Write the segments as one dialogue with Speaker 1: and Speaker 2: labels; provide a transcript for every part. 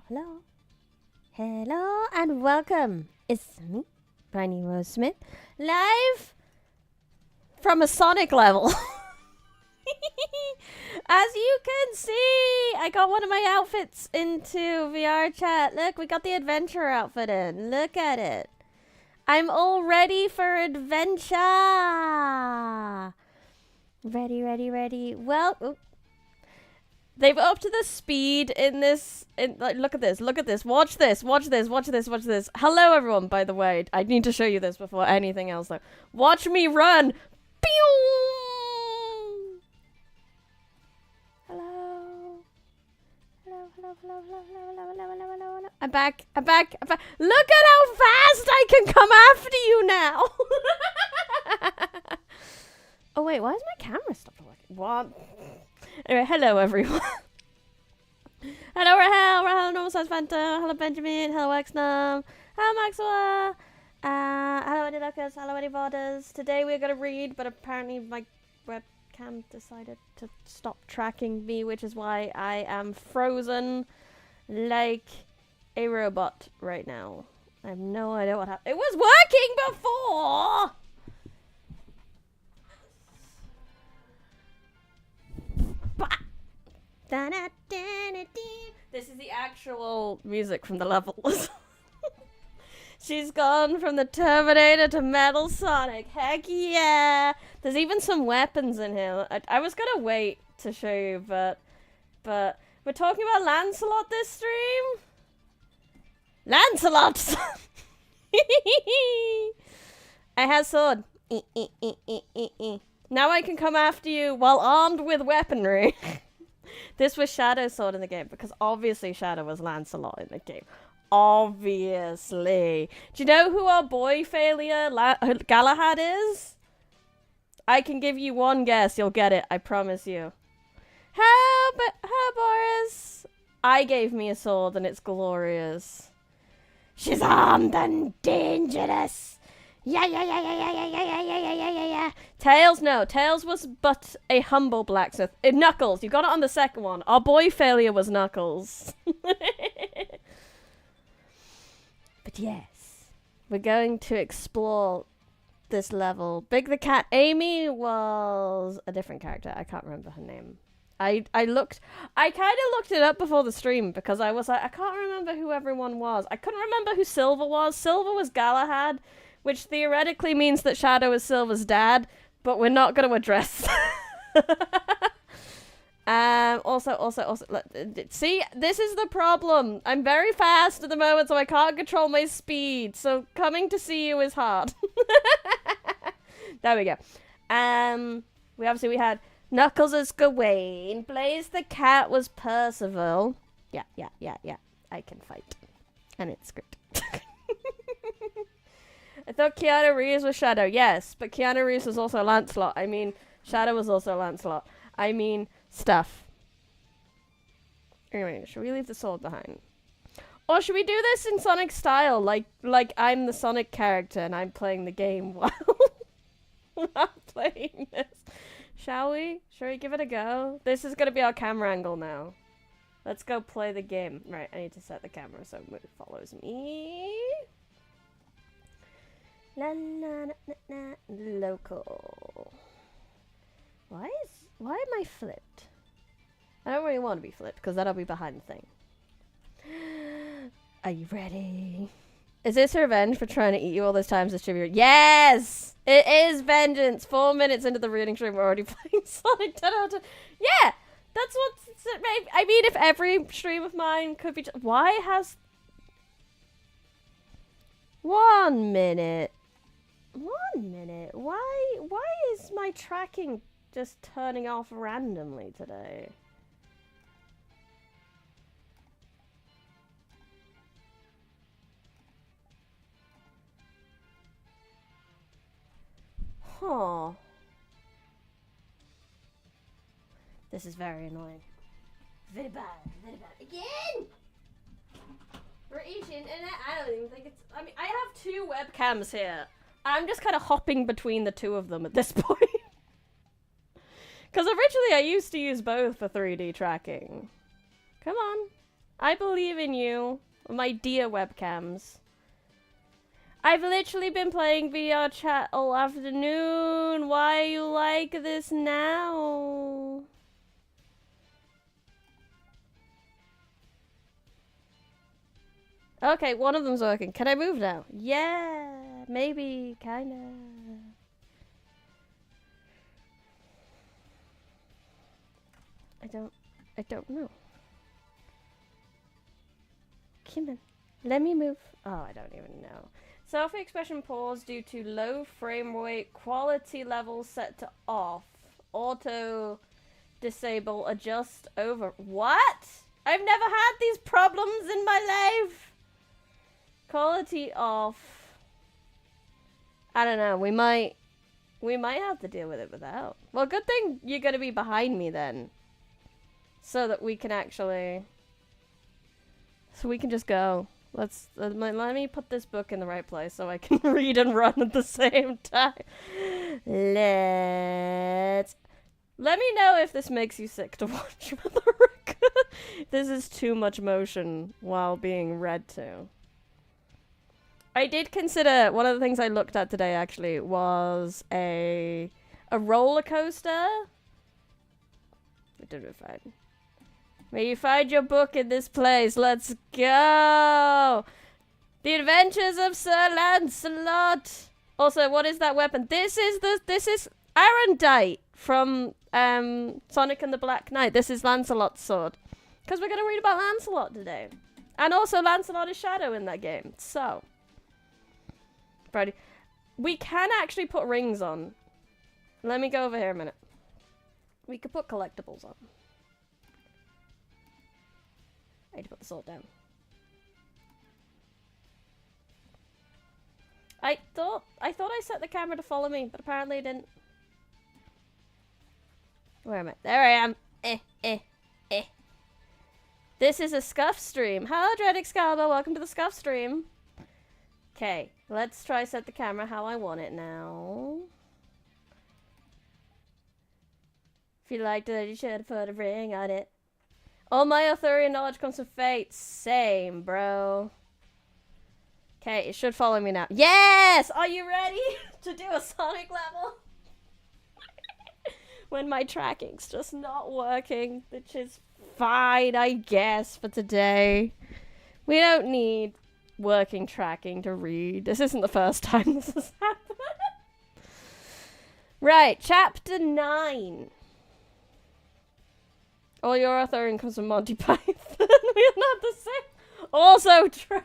Speaker 1: hello. Hello and welcome. It's me, Brian Rose Smith, live from a Sonic level. As you can see, I got one of my outfits into VR chat. Look, we got the adventure outfit in. Look at it. I'm all ready for adventure. Ready. Well, they've upped the speed in this. Look at this. Watch this. Hello, everyone, by the way. I need to show you this before anything else, though. Watch me run. Pew! Hello. I'm back. Look at how fast I can come after you now. Oh, wait. Why is my camera stopped working? What? Anyway, hello, everyone. Hello, Rahel, Normal Size Fanta, hello, Benjamin, hello, Exnum, hello, Maxwell, hello, Eddie Lucas, hello, Eddie Vardas. Today we're going to read, but apparently my webcam decided to stop tracking me, which is why I am frozen like a robot right now. I have no idea what happened. It was working before! This is the actual music from the levels. She's gone from the Terminator to Metal Sonic. Heck yeah! There's even some weapons in here. I was gonna wait to show you, but we're talking about Lancelot this stream. Lancelot! I have sword. Now I can come after you while armed with weaponry. This was Shadow's sword in the game, because obviously Shadow was Lancelot in the game. Obviously. Do you know who our boy failure Galahad is? I can give you one guess. You'll get it. I promise you. How Boris? I gave me a sword and it's glorious. She's armed and dangerous. Yeah. Tails, no. Tails was but a humble blacksmith. Knuckles, you got it on the second one. Our boy failure was Knuckles. But yes, we're going to explore this level. Big the Cat. Amy was a different character. I can't remember her name. I kind of looked it up before the stream because I was like, I can't remember who everyone was. I couldn't remember who Silver was. Silver was Galahad, which theoretically means that Shadow is Silver's dad, but we're not going to address. Also, see, this is the problem. I'm very fast at the moment, so I can't control my speed. So coming to see you is hard. There we go. We had Knuckles as Gawain. Blaze the Cat was Percival. Yeah. I can fight. And it's great. I thought Keanu Reeves was Shadow. Yes, but Keanu Reeves was also Lancelot. I mean, Shadow was also Lancelot. I mean, stuff. Anyway, should we leave the sword behind? Or should we do this in Sonic style? Like I'm the Sonic character and I'm playing the game while I'm playing this. Shall we? Shall we give it a go? This is going to be our camera angle now. Let's go play the game. Right, I need to set the camera so it follows me. Local. Why am I flipped? I don't really want to be flipped because that'll be behind the thing. Are you ready? Is this revenge for trying to eat you all those times, distributor? Yes! It is vengeance! 4 minutes into the reading stream, we're already playing Sonic 10 out of 10. Yeah! That's what's... I mean, if every stream of mine could be... Why has... 1 minute. 1 minute. Why is my tracking just turning off randomly today? Huh. This is very annoying. Very bad. Again! British internet? I don't even think it's... I mean, I have 2 webcams here. I'm just kind of hopping between the 2 of them at this point. Because originally I used to use both for 3D tracking. Come on. I believe in you, my dear webcams. I've literally been playing VR chat all afternoon. Why are you like this now? Okay, one of them's working. Can I move now? Yeah, maybe, kinda. I don't know. Come on, let me move. Oh, I don't even know. Self-expression pause due to low frame rate, quality level set to off. Auto disable, adjust over. What? I've never had these problems in my life. Quality off. I don't know. We might have to deal with it without. Well, good thing you're gonna be behind me then, so that we can actually. So we can just go. Let me put this book in the right place so I can read and run at the same time. Let me know if this makes you sick to watch for the record. This is too much motion while being read to. I did consider, one of the things I looked at today actually was a roller coaster. We did it fine. May you find your book in this place. Let's go! The Adventures of Sir Lancelot. Also, what is that weapon? This is Arendite from Sonic and the Black Knight. This is Lancelot's sword. Because we're going to read about Lancelot today. And also Lancelot is Shadow in that game. So, Brady, we can actually put rings on. Let me go over here a minute. We could put collectibles on. I need to put the sword down. I thought I set the camera to follow me, but apparently it didn't. Where am I? There I am. This is a Scuff stream. Hello, Dread Excalibur. Welcome to the Scuff stream. Okay, let's try set the camera how I want it now. If you liked it, you should have put a ring on it. All my Arthurian knowledge comes from fate. Same, bro. Okay, it should follow me now. Yes! Are you ready to do a Sonic level? When my tracking's just not working, which is fine, I guess, for today. We don't need working tracking to read. This isn't the first time this has happened. Right, chapter 9. All your Arthurian comes from Monty Python. We are not the same. Also true.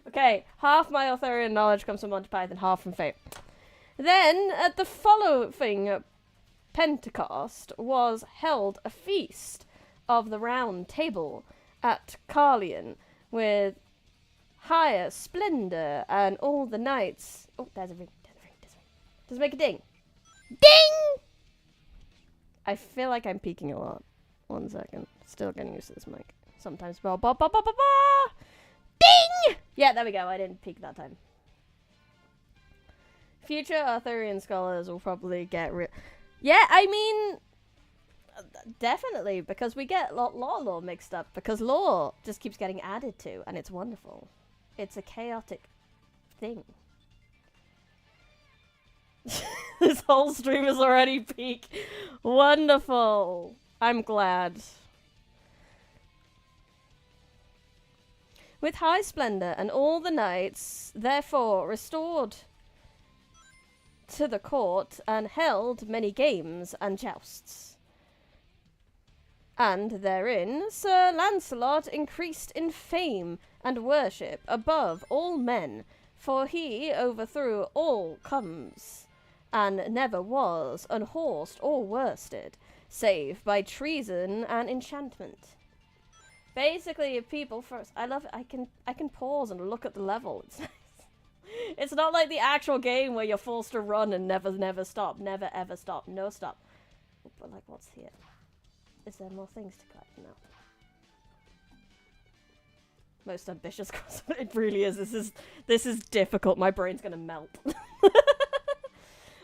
Speaker 1: Okay, half my Arthurian knowledge comes from Monty Python, half from Fate. Then, at the following Pentecost, was held a feast of the Round Table at Carlion, with higher splendor and all the knights. Oh, there's a ring. Does it make a ding? Ding! I feel like I'm peeking a lot. 1 second. Still getting used to this mic. Sometimes. Ba, ba, ba, ba, ba, ba. Ding! Yeah, there we go. I didn't peek that time. Future Arthurian scholars will probably get real. Yeah, I mean, definitely, because we get lore mixed up, because lore just keeps getting added to, and it's wonderful. It's a chaotic thing. This whole stream is already peak. Wonderful. I'm glad. With high splendor and all the knights, therefore, restored to the court and held many games and jousts. And therein Sir Lancelot increased in fame and worship above all men, for he overthrew all comes, and never was unhorsed or worsted, save by treason and enchantment. Basically, if people first, I love it. I can pause and look at the level. It's nice. It's not like the actual game where you're forced to run and never stop, never ever stop, no stop. But like, what's here? Is there more things to collect? No. Most ambitious crossover. It really is. This is difficult. My brain's gonna melt.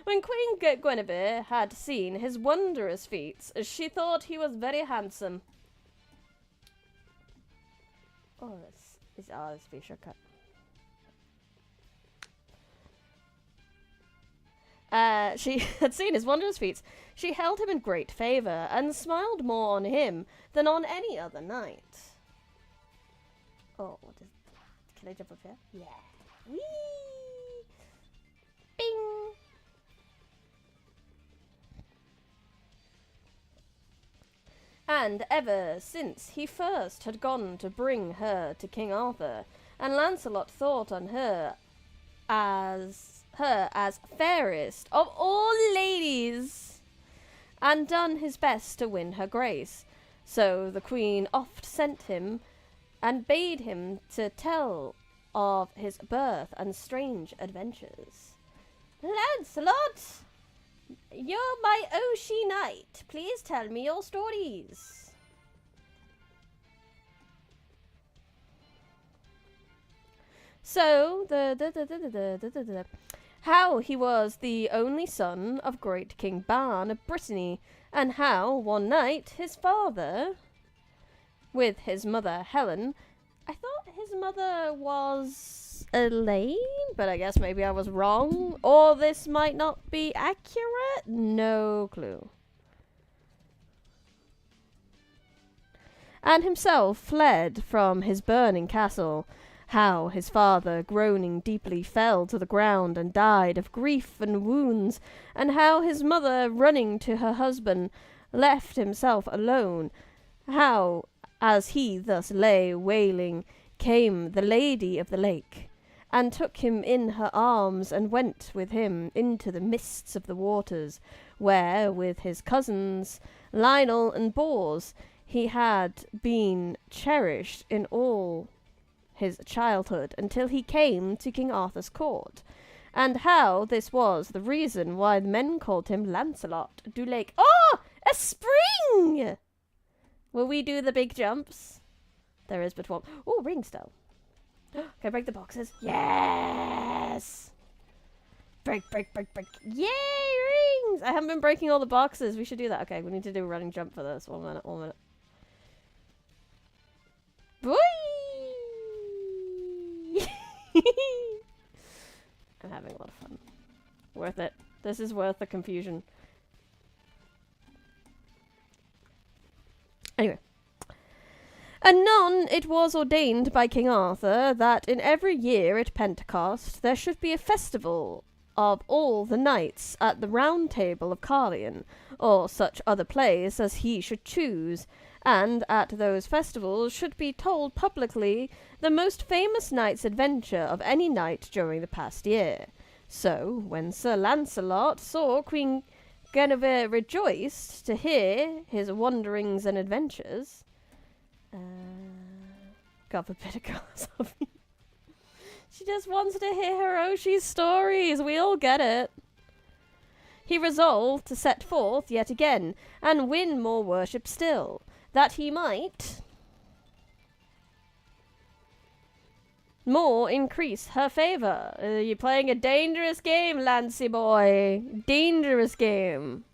Speaker 1: When Queen Guinevere had seen his wondrous feats, she thought he was very handsome. Oh, this be a shortcut. She had seen his wondrous feats. She held him in great favour, and smiled more on him than on any other knight. Oh, can I jump up here? Yeah. Whee! Bing! And ever since he first had gone to bring her to King Arthur, and Lancelot thought on her as fairest of all ladies, and done his best to win her grace. So the queen oft sent him, and bade him to tell of his birth and strange adventures. Lancelot, you're my Oshi knight. Please tell me your stories. So, how he was the only son of great King Ban of Brittany, and how one night his father, with his mother Helen, I thought his mother was Elaine, but I guess maybe I was wrong, or this might not be accurate. No clue. And himself fled from his burning castle. How his father, groaning deeply, fell to the ground and died of grief and wounds, and how his mother, running to her husband, left himself alone. How, as he thus lay wailing, came the Lady of the Lake, and took him in her arms, and went with him into the mists of the waters, where, with his cousins, Lionel and Bors, he had been cherished in all his childhood, until he came to King Arthur's court, and how this was the reason why the men called him Lancelot du Lake. Oh, a spring! Will we do the big jumps? There is but one. Oh, ring still. Can I break the boxes? Yes! Break. Yay, rings! I haven't been breaking all the boxes. We should do that. Okay, we need to do a running jump for this. 1 minute. Boy! I'm having a lot of fun. Worth it. This is worth the confusion. Anyway. Anon it was ordained by King Arthur that in every year at Pentecost there should be a festival of all the knights at the Round Table of Carlion, or such other place as he should choose, and at those festivals should be told publicly the most famous knight's adventure of any knight during the past year. So, when Sir Lancelot saw Queen Guinevere rejoiced to hear his wanderings and adventures, God forbid a glass of me. She just wants to hear Hiroshi's stories. We all get it. He resolved to set forth yet again, and win more worship still, that he might more increase her favour. You're playing a dangerous game, Lancy boy. Dangerous game.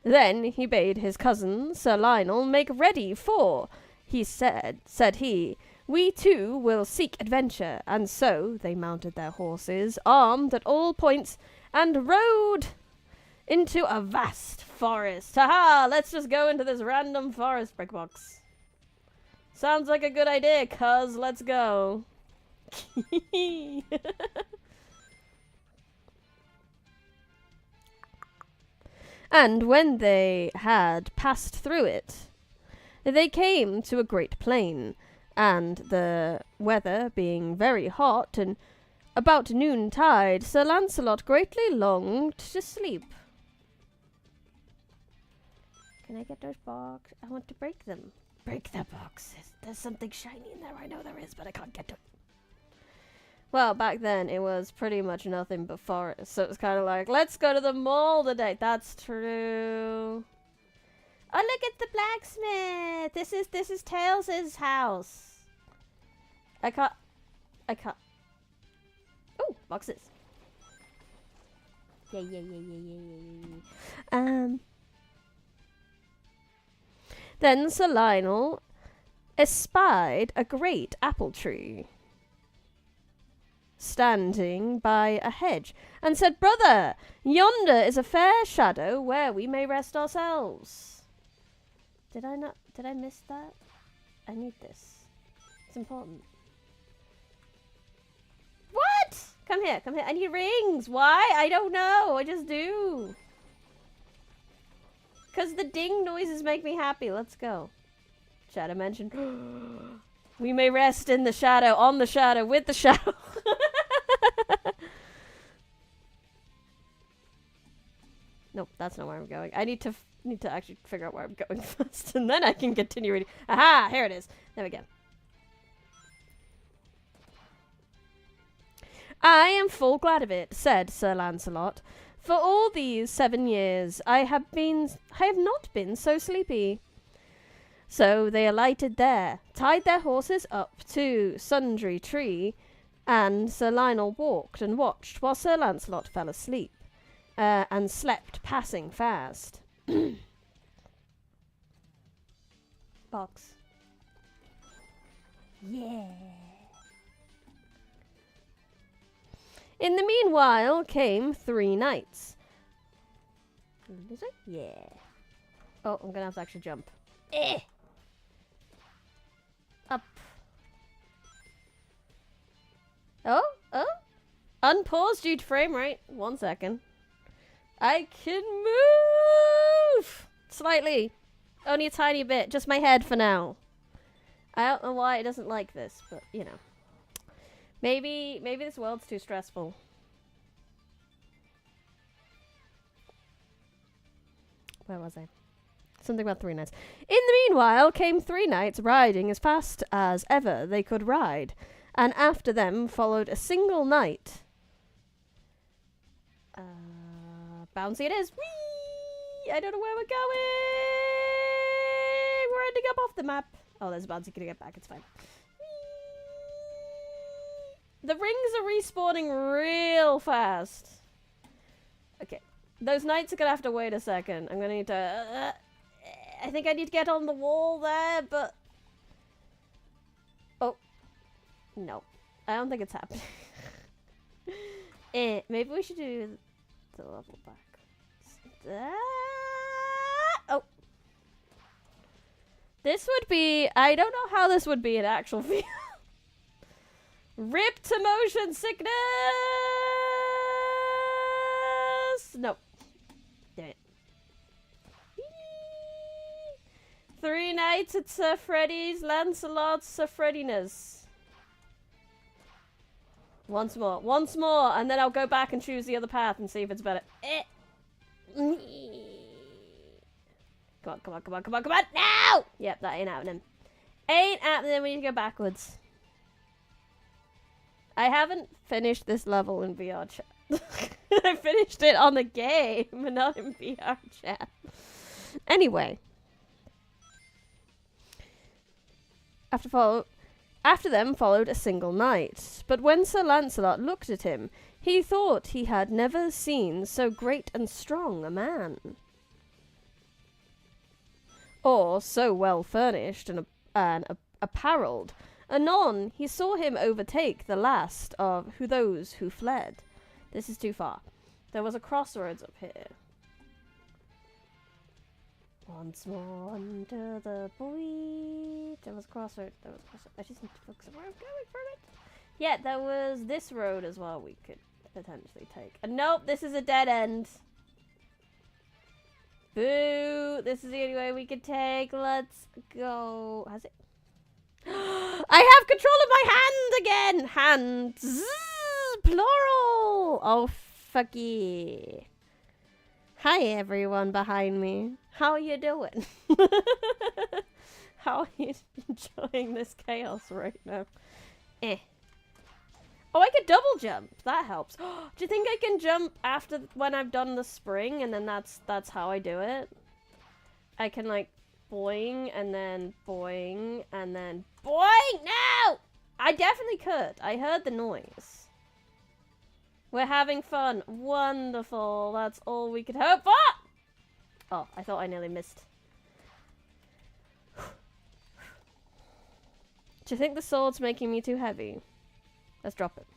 Speaker 1: Then he bade his cousin, Sir Lionel, make ready, for, he said he, we too will seek adventure. And so they mounted their horses, armed at all points, and rode into a vast forest. Haha, let's just go into this random forest, Brickbox. Sounds like a good idea, cuz. Let's go. And when they had passed through it, they came to a great plain, and the weather being very hot, and about noontide, Sir Lancelot greatly longed to sleep. Can I get those boxes? I want to break them. Break the boxes. There's something shiny in there. I know there is, but I can't get to it. Well, back then, it was pretty much nothing but forest. So it was kind of like, let's go to the mall today. That's true. Oh, look at the blacksmith. This is Tails' house. I can't. Oh, boxes. Yay. Then Sir Lionel espied a great apple tree standing by a hedge, and said, "Brother, yonder is a fair shadow where we may rest ourselves." Did I miss that? I need this. It's important. What? Come here. I need rings. Why? I don't know. I just do. Because the ding noises make me happy. Let's go. Shadow mentioned. We may rest in the shadow, on the shadow, with the shadow. Nope, that's not where I'm going. I need to actually figure out where I'm going first, and then I can continue reading. Aha! Here it is. There we go. "I am full glad of it," said Sir Lancelot. "For all these 7 years I have not been so sleepy." So they alighted there, tied their horses up to sundry tree, and Sir Lionel walked and watched while Sir Lancelot fell asleep, and slept passing fast. Box. Yeah. In the meanwhile came 3 knights. Is it? Yeah. Oh, I'm gonna have to actually jump. Up. Oh. Unpause due to frame rate. 1 second. I can move! Slightly. Only a tiny bit. Just my head for now. I don't know why it doesn't like this, but, you know. Maybe this world's too stressful. Where was I? Something about 3 knights. In the meanwhile came 3 knights riding as fast as ever they could ride, and after them followed a single knight. Bouncy it is. Whee! I don't know where we're going. We're ending up off the map. Oh, there's a bouncy. Gonna get back. It's fine. The rings are respawning real fast. Okay. Those knights are gonna have to wait a second. I'm gonna need to... I think I need to get on the wall there, but... Oh. No. I don't think it's happening. Maybe we should do the level back. Oh. This would be... I don't know how this would be in actual video. Rip to motion sickness! Nope. Damn it. 3 knights at Sir Freddy's, Lancelot's Sir Freddiness. Once more, and then I'll go back and choose the other path and see if it's better. Come on, now! Yep, that ain't happening. Ain't happening, we need to go backwards. I haven't finished this level in VR chat. I finished it on the game, but not in VR chat. Anyway. After them followed a single knight, but when Sir Lancelot looked at him, he thought he had never seen so great and strong a man, or so well furnished and apparelled. Anon he saw him overtake the last of those who fled. This is too far. There was a crossroads up here. Once more under the buoy. There was a crossroad. I just need to focus on where I'm going from it. Yeah, there was this road as well we could potentially take. And nope, this is a dead end. Boo! This is the only way we could take. Let's go. Has it? I have control of my hand again! Hands! Plural! Oh, fuck yeah. Hi, everyone behind me. How you doing? How are you enjoying this chaos right now? Oh, I could double jump. That helps. Do you think I can jump after when I've done the spring and then that's how I do it? I can like boing and then boing and then boing! No! I definitely could. I heard the noise. We're having fun. Wonderful. That's all we could hope for. Oh, I thought I nearly missed. Do you think the sword's making me too heavy? Let's drop it.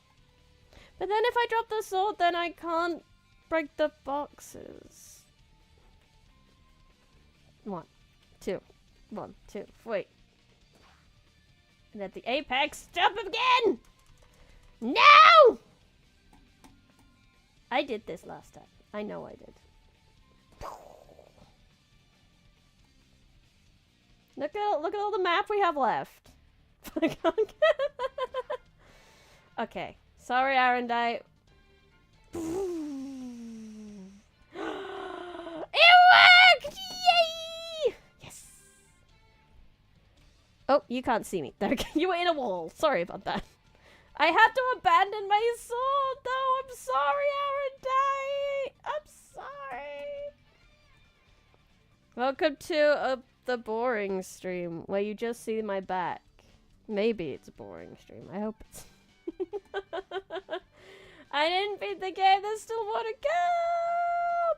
Speaker 1: But then if I drop the sword, then I can't break the boxes. 1, 2. 1, 2. Wait. And at the apex, jump again! No! I did this last time. I know I did. Look at all the map we have left. Okay. Sorry, Arendite. It worked! Yay! Yes. Oh, you can't see me. There, you were in a wall. Sorry about that. I had to abandon my sword, though. I'm sorry, Arendite. I'm sorry. Welcome to the boring stream where you just see my back. Maybe it's a boring stream. I hope it's. I didn't beat the game. There's still more to go.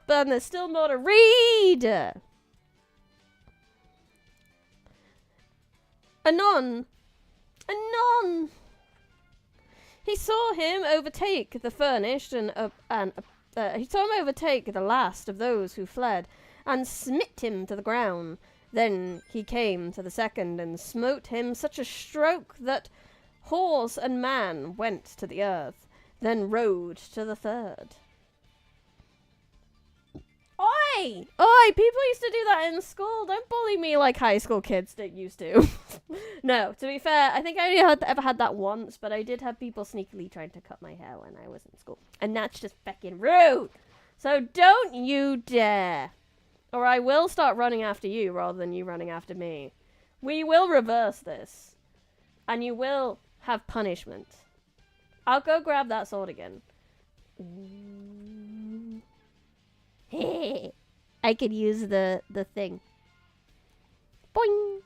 Speaker 1: But there's still more to read. Anon. He saw him overtake the furnished he saw him overtake the last of those who fled, and smit him to the ground. Then he came to the second, and smote him such a stroke that horse and man went to the earth, then rode to the third. Oi! Oi! People used to do that in school. Don't bully me like high school kids used to. No, to be fair, I think I only ever had that once, but I did have people sneakily trying to cut my hair when I was in school. And that's just fucking rude! So don't you dare! Or I will start running after you rather than you running after me. We will reverse this. And you will have punishment. I'll go grab that sword again. I could use the thing. Boing!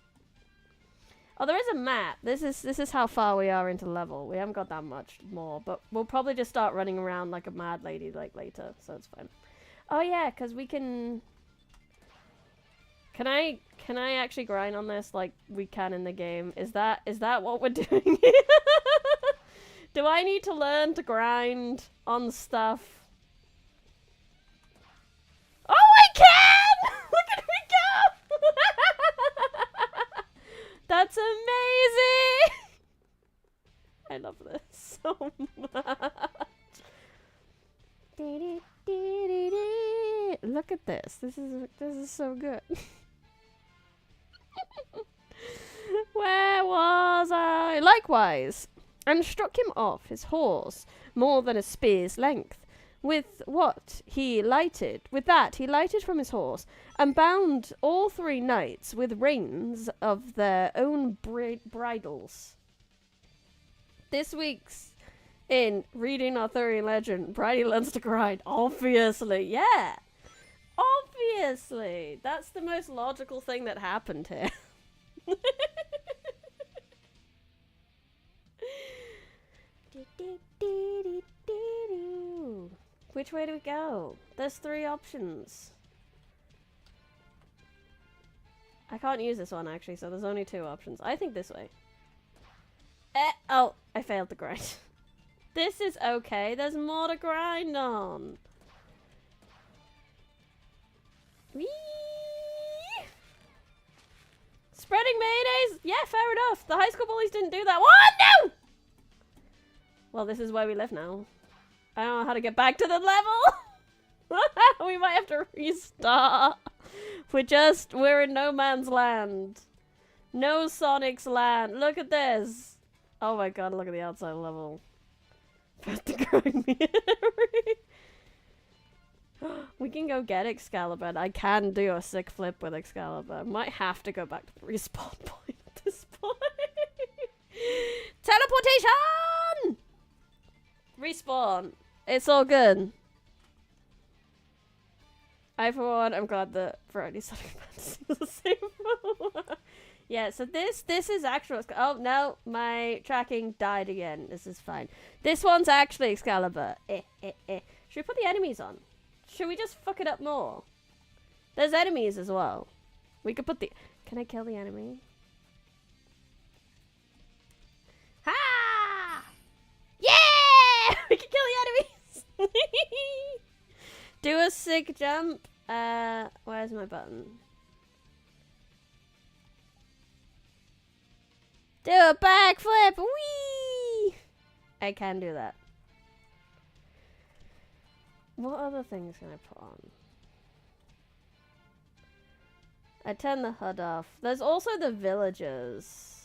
Speaker 1: Oh, there is a map. This is how far we are into level. We haven't got that much more, but we'll probably just start running around like a mad lady like later, so it's fine. Oh yeah, because we can... Can I actually grind on this like we can in the game? Is that what we're doing? Do I need to learn to grind on stuff? Oh, I can! Look at me go! That's amazing! I love this so much. Look at this. This is so good. Where was I? Likewise, and struck him off his horse more than a spear's length. With that he lighted from his horse, and bound all 3 knights with reins of their own bridles. This week's in Reading Arthurian Legend, Bridie learns to grind. Obviously, yeah. Obviously. That's the most logical thing that happened here. Which way do we go? There's 3 options. I can't use this one actually, so there's only 2 options. I think this way. Oh, I failed the grind. This is okay. There's more to grind on. Whee! Spreading mayonnaise? Yeah, fair enough. The high school bullies didn't do that. What? No! Well, this is where we live now. I don't know how to get back to the level. We might have to restart. We're in no man's land. No Sonic's land. Look at this. Oh my god, look at the outside level. About to grind me. We can go get Excalibur. I can do a sick flip with Excalibur. Might have to go back to the respawn point at this point. Teleportation! Respawn. It's all good. I, for one, I'm glad that Variety Sonic Fantasy is the same. Yeah, so this is actual... Oh, no, my tracking died again. This is fine. This one's actually Excalibur. Should we put the enemies on? Should we just fuck it up more? There's enemies as well. We could put the... Can I kill the enemy? basic jump. Where's my button? Do a backflip! Whee! I can do that. What other things can I put on? I turn the HUD off. There's also the villagers.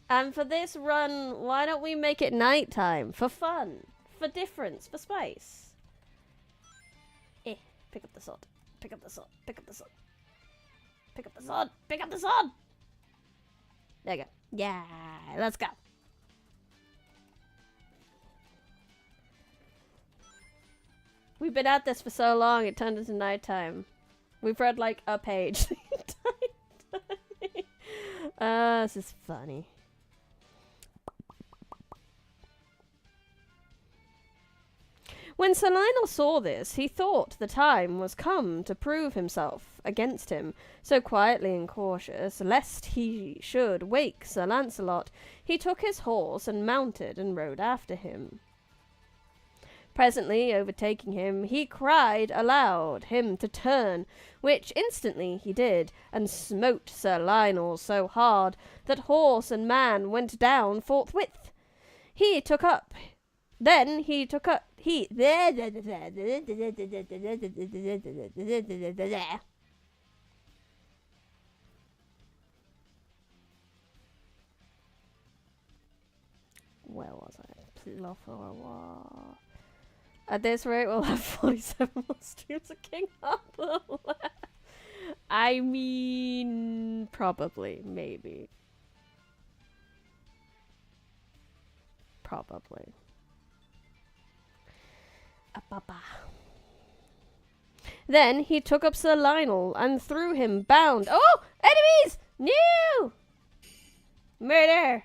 Speaker 1: And for this run, why don't we make it nighttime? For fun. For difference. For spice. Pick up the sword. Pick up the sword. Pick up the sword. Pick up the sword. Pick up the sword! There you go. Yeah, let's go. We've been at this for so long, it turned into nighttime. We've read like a page the entire time. This is funny. When Sir Lionel saw this, he thought the time was come to prove himself against him. So quietly and cautious, lest he should wake Sir Lancelot, he took his horse and mounted and rode after him. Presently, overtaking him, he cried aloud him to turn, which instantly he did, and smote Sir Lionel so hard that horse and man went down forthwith. Then he took up. Where was I? Completely lost for a while. At this rate, we'll have 47 more streams of King Arthur left. I mean, probably, maybe. Probably. Then he took up Sir Lionel and threw him bound. Oh! Enemies! No! Murder!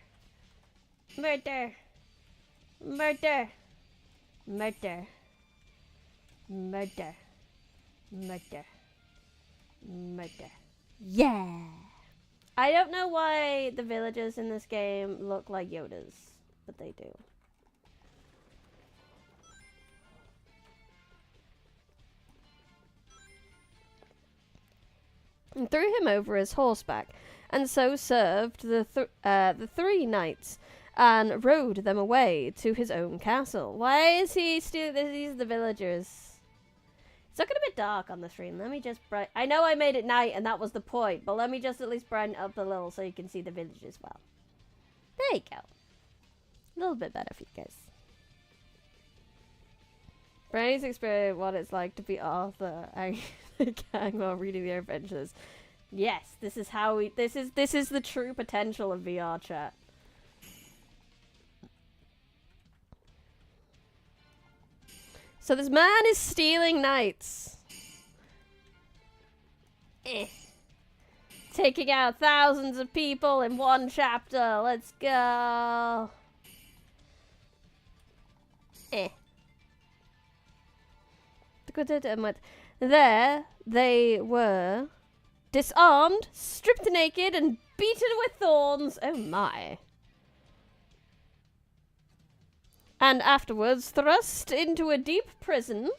Speaker 1: Murder! Murder! Murder. Murder. Murder. Murder. Yeah! I don't know why the villagers in this game look like Yodas, but they do. And threw him over his horseback, and so served the three knights, and rode them away to his own castle. Why is he stealing these are the villagers? It's looking a bit dark on the screen. Let me just I know I made it night, and that was the point, but let me just at least brighten up a little so you can see the villagers well. There you go. A little bit better for you guys. Brandy's experienced what it's like to be Arthur and the gang while reading their adventures. Yes, this is how we. This is the true potential of VR chat. So this man is stealing knights. Taking out thousands of people in one chapter. Let's go. There they were, disarmed, stripped naked, and beaten with thorns. Oh my. And afterwards thrust into a deep prison,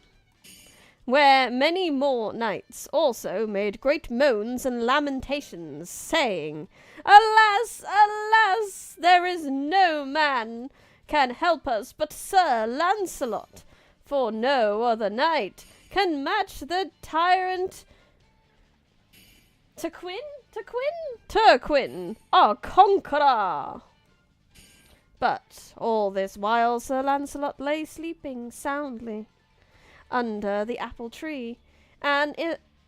Speaker 1: where many more knights also made great moans and lamentations, saying, Alas, alas, there is no man can help us but Sir Lancelot, for no other knight can match the tyrant Turquin, our conqueror. But all this while Sir Lancelot lay sleeping soundly under the apple tree, and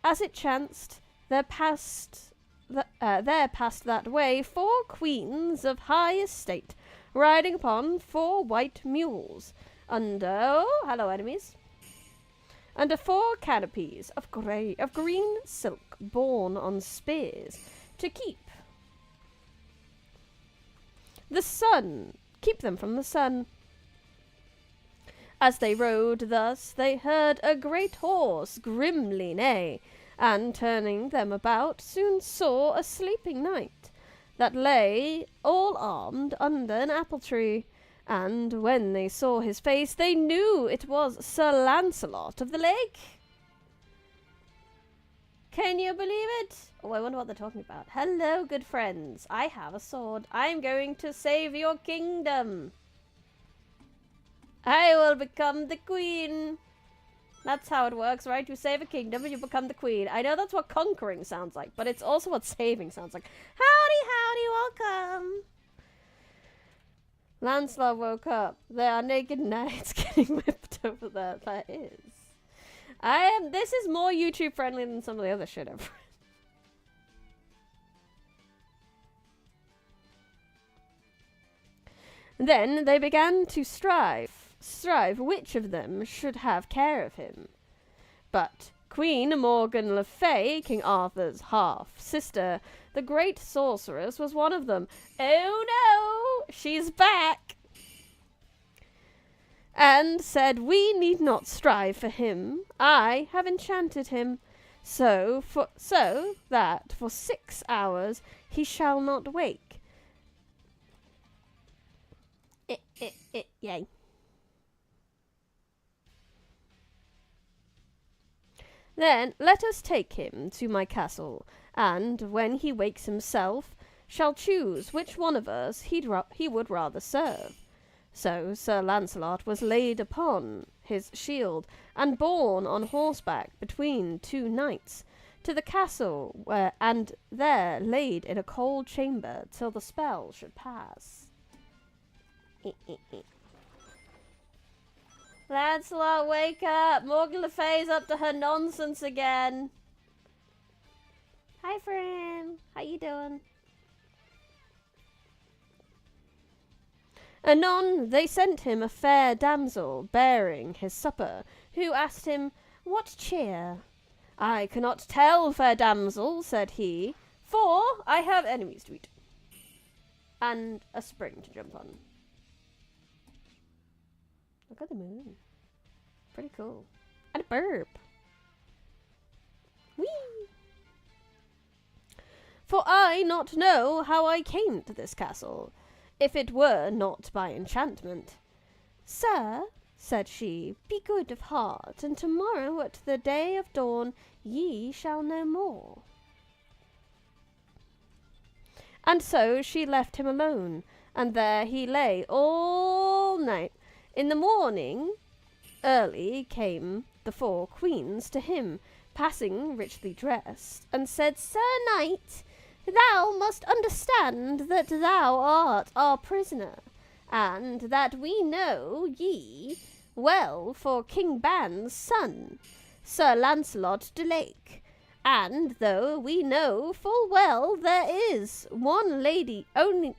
Speaker 1: as it chanced, there passed that way 4 queens of high estate, riding upon 4 white mules, under hello enemies, under 4 canopies of green silk, borne on spears, to keep them from the sun. As they rode thus, they heard a great horse grimly neigh, and turning them about, soon saw a sleeping knight, that lay all armed under an apple tree. And when they saw his face, they knew it was Sir Lancelot of the Lake. Can you believe it? Oh, I wonder what they're talking about. Hello, good friends. I have a sword. I'm going to save your kingdom. I will become the queen. That's how it works, right? You save a kingdom and you become the queen. I know that's what conquering sounds like, but it's also what saving sounds like. Howdy, welcome. Lancelot woke up. There are naked knights getting whipped over there. That is. This is more YouTube friendly than some of the other shit I've read. Then they began to strive which of them should have care of him. But Queen Morgan le Fay, King Arthur's half-sister, the great sorceress, was one of them. Oh no! She's back! And said, we need not strive for him. I have enchanted him, so that for 6 hours he shall not wake. Yay. Then let us take him to my castle, and when he wakes himself, shall choose which one of us he would rather serve. So Sir Lancelot was laid upon his shield, and borne on horseback between 2 knights, to the castle, and there laid in a cold chamber till the spell should pass. Lancelot, wake up! Morgan Le Fay's up to her nonsense again. Hi, friend. How you doing? Anon they sent him a fair damsel, bearing his supper, who asked him, what cheer? I cannot tell, fair damsel, said he, for I have enemies to eat. And a spring to jump on. Look at the moon. Pretty cool. And a burp. Whee! For I not know how I came to this castle, if it were not by enchantment. Sir, said she, be good of heart, and tomorrow at the day of dawn ye shall know more. And so she left him alone, and there he lay all night. In the morning early came the 4 queens to him, passing richly dressed, and said, Sir Knight, thou must understand that thou art our prisoner, and that we know ye well for King Ban's son, Sir Lancelot de Lake. And though we know full well there is only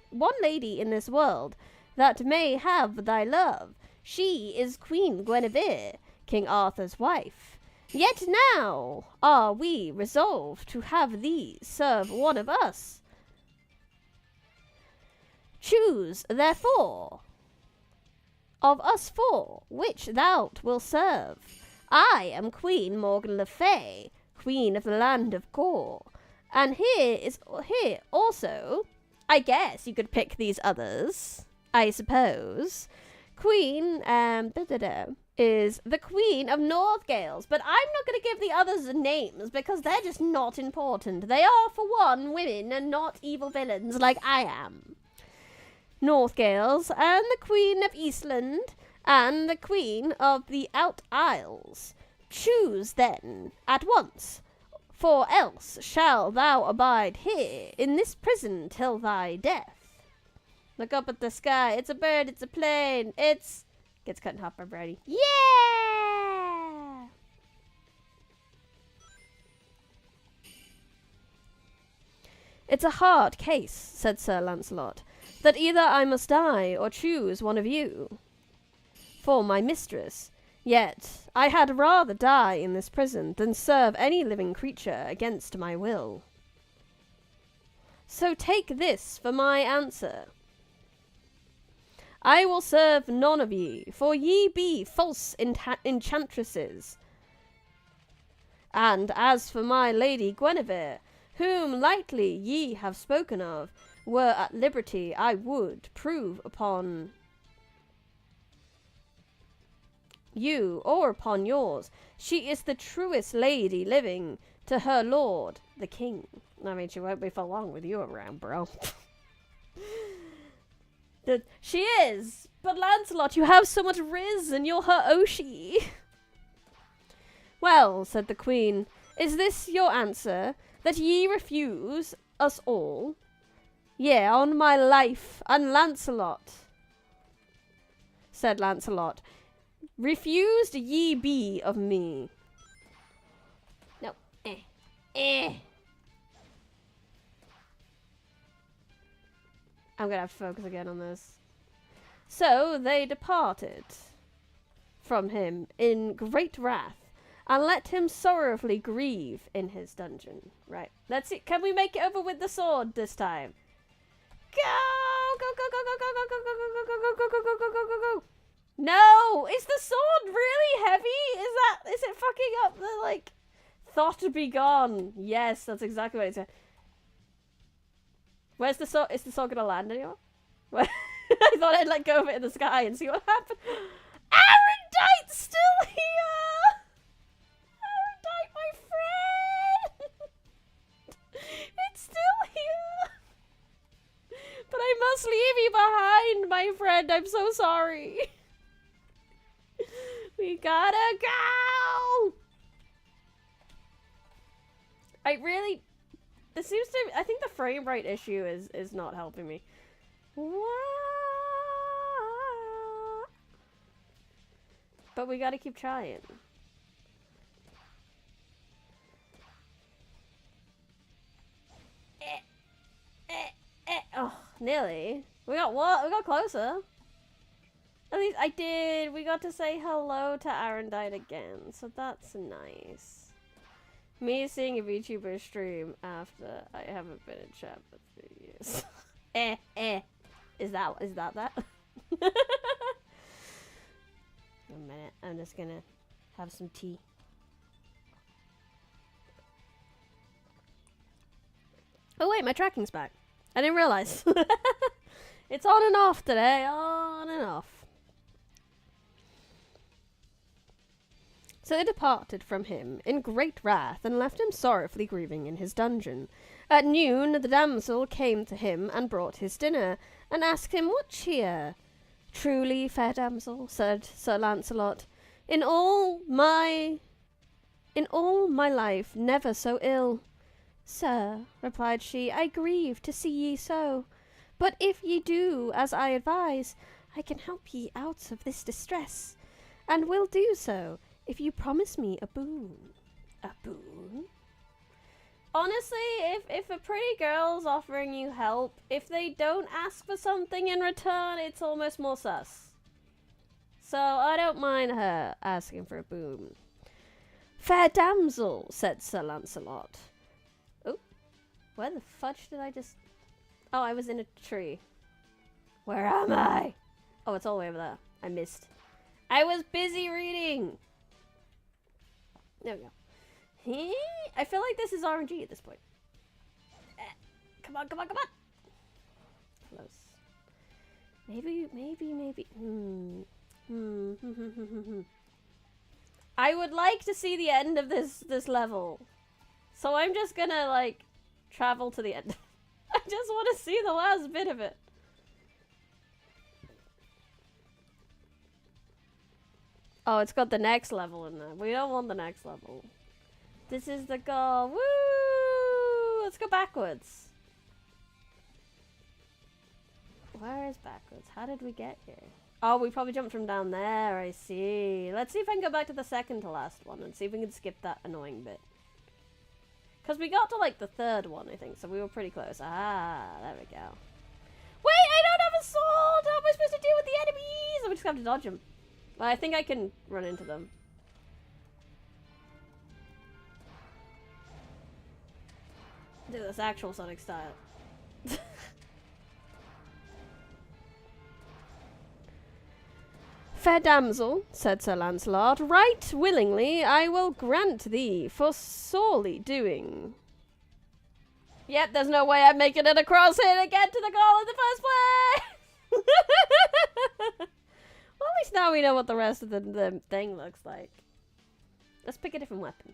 Speaker 1: one lady in this world that may have thy love, she is Queen Guinevere, King Arthur's wife. Yet now are we resolved to have thee serve one of us. Choose, therefore, of us 4, which thou wilt serve. I am Queen Morgan le Fay, Queen of the land of Gore, and here also, I guess you could pick these others, I suppose. Queen, is the Queen of Northgales, but I'm not going to give the others names because they're just not important. They are, for one, women and not evil villains like I am. Northgales, and the Queen of Eastland, and the Queen of the Out Isles. Choose, then, at once, for else shall thou abide here in this prison till thy death. Look up at the sky. It's a bird. It's a plane. It's... Gets cut in half by Brady. Yeah! It's a hard case, said Sir Lancelot, that either I must die or choose one of you for my mistress. Yet I had rather die in this prison than serve any living creature against my will. So take this for my answer. I will serve none of ye, for ye be false enchantresses. And as for my lady Guinevere, whom lightly ye have spoken of, were at liberty I would prove upon you or upon yours. She is the truest lady living to her lord, the king. I mean, she won't be for long with you around, bro. She is, but Lancelot, you have so much riz and you're her Oshi. Well, said the queen, is this your answer, that ye refuse us all? Yea, on my life, and Lancelot, said Lancelot, refused ye be of me. No, I'm gonna have to focus again on this. So they departed from him in great wrath, and let him sorrowfully grieve in his dungeon. Right, let's see. Can we make it over with the sword this time? Go! Go, go, go, go, go, go, go, go, go, go, go, go, go, go, go, go, go. No! Is the sword really heavy? Is it fucking up the, like, thought to be gone? Yes, that's exactly what it said. Where's the sword? Is the sword gonna land anymore? I thought I'd let go of it in the sky and see what happened. Arendite's still here! Arendite, my friend! It's still here! But I must leave you behind, my friend. I'm so sorry. We gotta go! I think the frame rate issue is not helping me. But we gotta keep trying. Oh, nearly. We got what? We got closer. At least I did. We got to say hello to Arendite again, so that's nice. Me seeing a Vtuber stream after I haven't been in chat for 3 years. Is that? A minute. I'm just gonna have some tea. Oh wait, my tracking's back. I didn't realize. It's on and off today. On and off. So they departed from him in great wrath, and left him sorrowfully grieving in his dungeon. At noon the damsel came to him, and brought his dinner, and asked him what cheer. Truly, fair damsel, said Sir Lancelot, in all my life never so ill. Sir, replied she, I grieve to see ye so. But if ye do as I advise, I can help ye out of this distress, and will do so, if you promise me a boon. A boon? Honestly, if a pretty girl's offering you help, if they don't ask for something in return, it's almost more sus. So I don't mind her asking for a boon. Fair damsel, said Sir Lancelot. Oh, where the fudge did I just... Oh, I was in a tree. Where am I? Oh, it's all the way over there. I missed. I was busy reading. There we go. I feel like this is RNG at this point. Come on, come on, come on! Close. Maybe. I would like to see the end of this level. So I'm just gonna, like, travel to the end. I just want to see the last bit of it. Oh, it's got the next level in there. We don't want the next level. This is the goal. Woo! Let's go backwards. Where is backwards? How did we get here? Oh, we probably jumped from down there. I see. Let's see if I can go back to the second to last one and see if we can skip that annoying bit. Because we got to, like, the third one, I think, so we were pretty close. Ah, there we go. Wait, I don't have a sword! How am I supposed to deal with the enemies? I'm just going to have to dodge them. Well, I think I can run into them. Do this actual Sonic style. Fair damsel, said Sir Lancelot, right willingly I will grant thee for sorely doing. Yep, there's no way I'm making it across here to get to the goal in the first place! Well, at least now we know what the rest of the thing looks like. Let's pick a different weapon.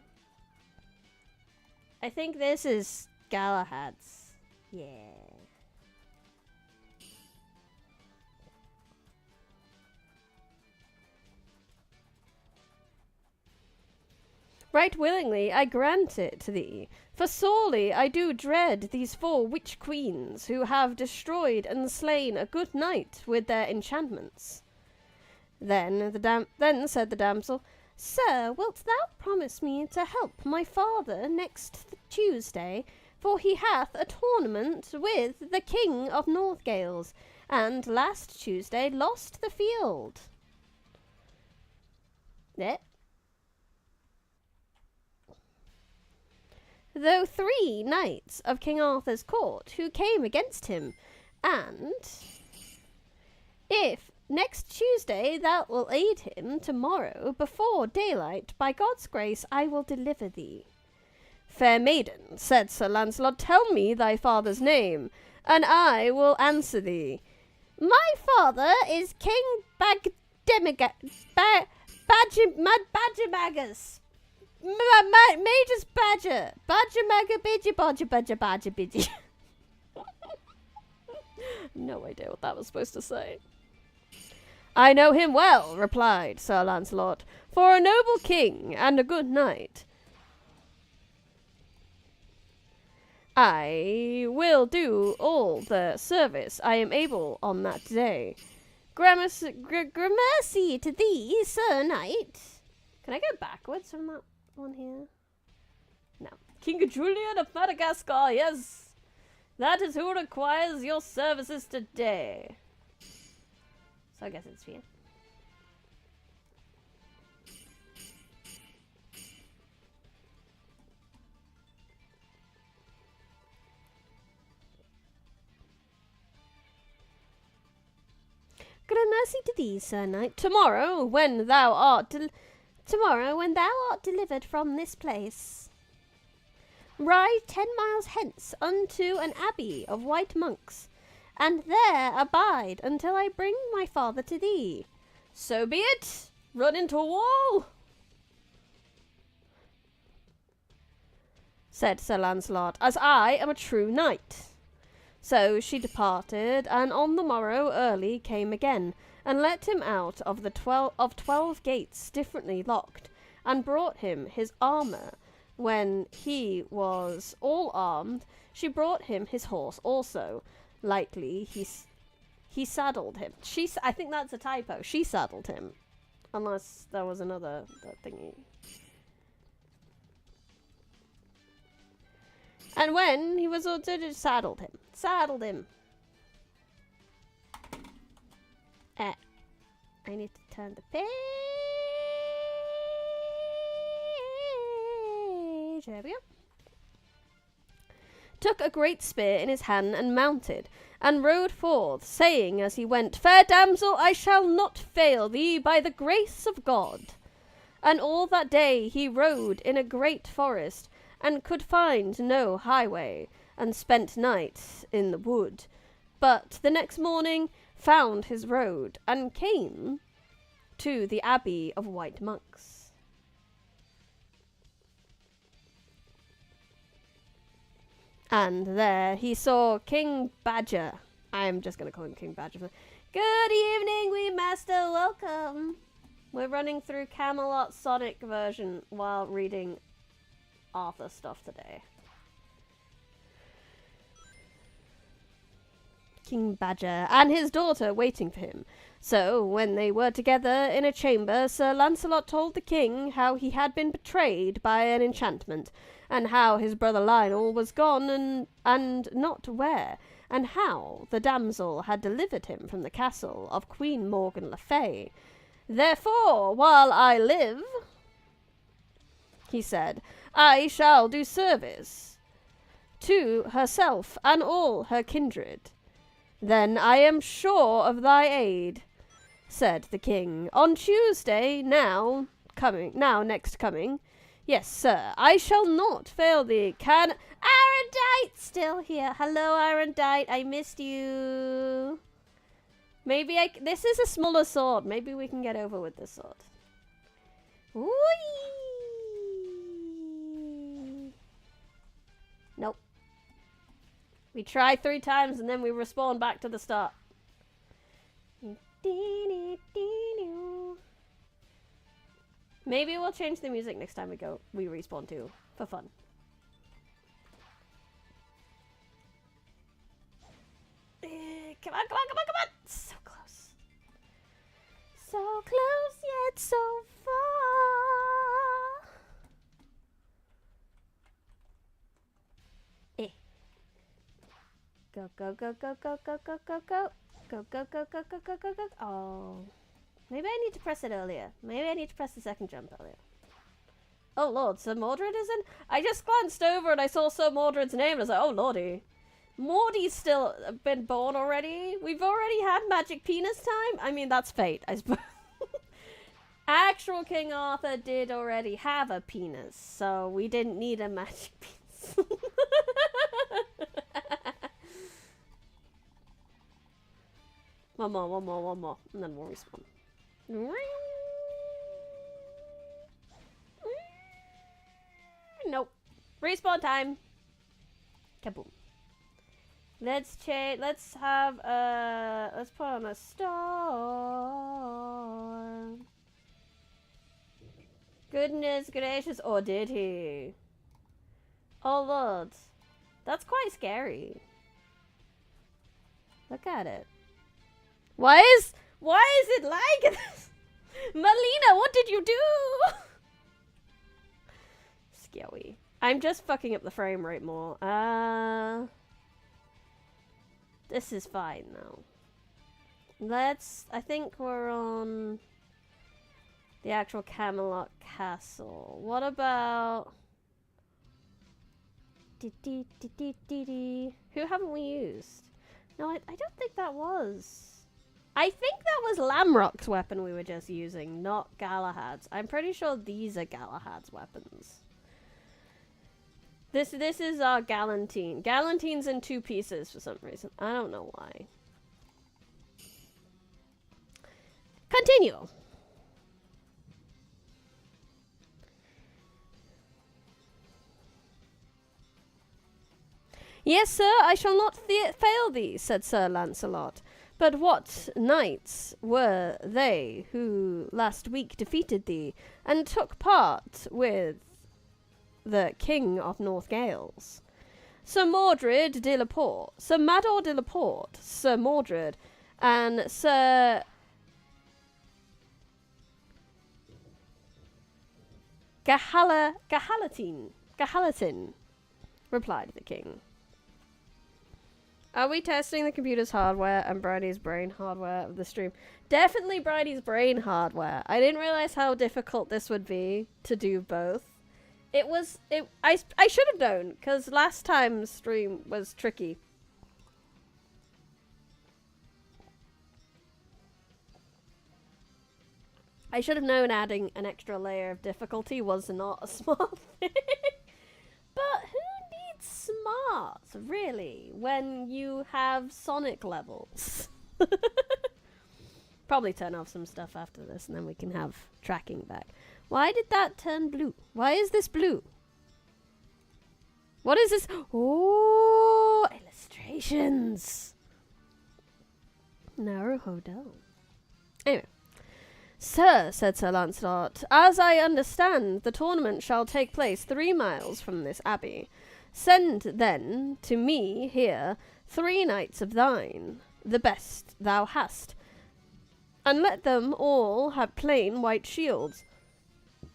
Speaker 1: I think this is Galahad's. Yeah. Right willingly I grant it to thee, for sorely I do dread these 4 witch queens, who have destroyed and slain a good knight with their enchantments. Then said the damsel, Sir, wilt thou promise me to help my father next Tuesday, for he hath a tournament with the King of Northgales, and last Tuesday lost the field. Though 3 knights of King Arthur's court who came against him, and if next Tuesday thou wilt aid him tomorrow before daylight, by God's grace I will deliver thee. Fair maiden, said Sir Lancelot, tell me thy father's name, and I will answer thee. My father is King Badgermagus. Magus Badger. Badger. No idea what that was supposed to say. I know him well, replied Sir Lancelot, for a noble king and a good knight. I will do all the service I am able on that day. Gramercy to thee, Sir Knight. Can I go backwards from that one here? No. King Julian of Madagascar, yes. That is who requires your services today. So I guess it's here. Gramercy to thee, Sir Knight. Tomorrow, when thou art delivered from this place, ride 10 miles hence unto an abbey of white monks, and there abide until I bring my father to thee. So be it. Run into a wall, said Sir Lancelot, as I am a true knight. So she departed, and on the morrow early came again, and let him out of the 12 gates differently locked, and brought him his armour. When he was all armed, she brought him his horse also. Lightly he saddled him. I think that's a typo. She saddled him, unless there was another thingy. And when he was all did, saddled him. I need to turn the page. There we go. Took a great spear in his hand and mounted, and rode forth, saying as he went, Fair damsel, I shall not fail thee by the grace of God. And all that day he rode in a great forest, and could find no highway, and spent night in the wood. But the next morning found his road, and came to the abbey of white monks. And there he saw King Badger. I'm just going to call him King Badger. Good evening, wee master, welcome. We're running through Camelot Sonic version while reading Arthur stuff today. King Badger and his daughter waiting for him. So, when they were together in a chamber, Sir Lancelot told the king how he had been betrayed by an enchantment, and how his brother Lionel was gone and not where, and how the damsel had delivered him from the castle of Queen Morgan le Fay. Therefore, while I live, he said, I shall do service to herself and all her kindred. Then I am sure of thy aid, said the king. On Tuesday next coming. Yes, sir, I shall not fail thee. Can Arendite still here? Hello, Arendite. I missed you. Maybe this is a smaller sword. Maybe we can get over with this sword. Whee! Nope. We try 3 times and then we respawn back to the start. Maybe we'll change the music next time we respawn too, for fun. Come on, come on, come on, come on! So close. So close yet so far. Go, go, go, go, go, go, go, go, go. Go, go, go, go, go, go, go, go. Oh. Maybe I need to press it earlier. Maybe I need to press the second jump earlier. Oh lord, Sir Mordred is in? I just glanced over and I saw Sir Mordred's name and I was like, oh lordy. Morty's still been born already? We've already had magic penis time? I mean, that's fate, I suppose. Actual King Arthur did already have a penis, so we didn't need a magic penis. One more, and then we'll respawn. Nope. Respawn time. Kaboom. Let's change. Let's have let's put on a storm. Goodness gracious! Or did he? Oh lord, that's quite scary. Look at it. Why is it like this? Melina, what did you do? Scary. I'm just fucking up the frame rate more. This is fine now. I think we're on the actual Camelot Castle. What about... Who haven't we used? No, I don't think that was... I think that was Lamrock's weapon we were just using, not Galahad's. I'm pretty sure these are Galahad's weapons. This is our Galantine. Galantine's in 2 pieces for some reason. I don't know why. Continue. Yes, sir, I shall not fail thee, said Sir Lancelot. But what knights were they who last week defeated thee, and took part with the King of North Gales? Sir Mordred de la Porte, Sir Mador de la Porte, Sir Mordred, and Sir Gahalatin, replied the king. Are we testing the computer's hardware and Bridie's brain hardware of the stream? Definitely Bridie's brain hardware. I didn't realize how difficult this would be to do both. I should have known, because last time's stream was tricky. I should have known adding an extra layer of difficulty was not a smart thing. But who needs smart, really, when you have Sonic levels? Probably turn off some stuff after this and then we can have tracking back. Why did that turn blue? Why is this blue? What is this? Oh, illustrations. Naruhodo. Anyway. Sir, said Sir Lancelot, as I understand, the tournament shall take place 3 miles from this abbey. Send, then, to me here 3 knights of thine, the best thou hast, and let them all have plain white shields,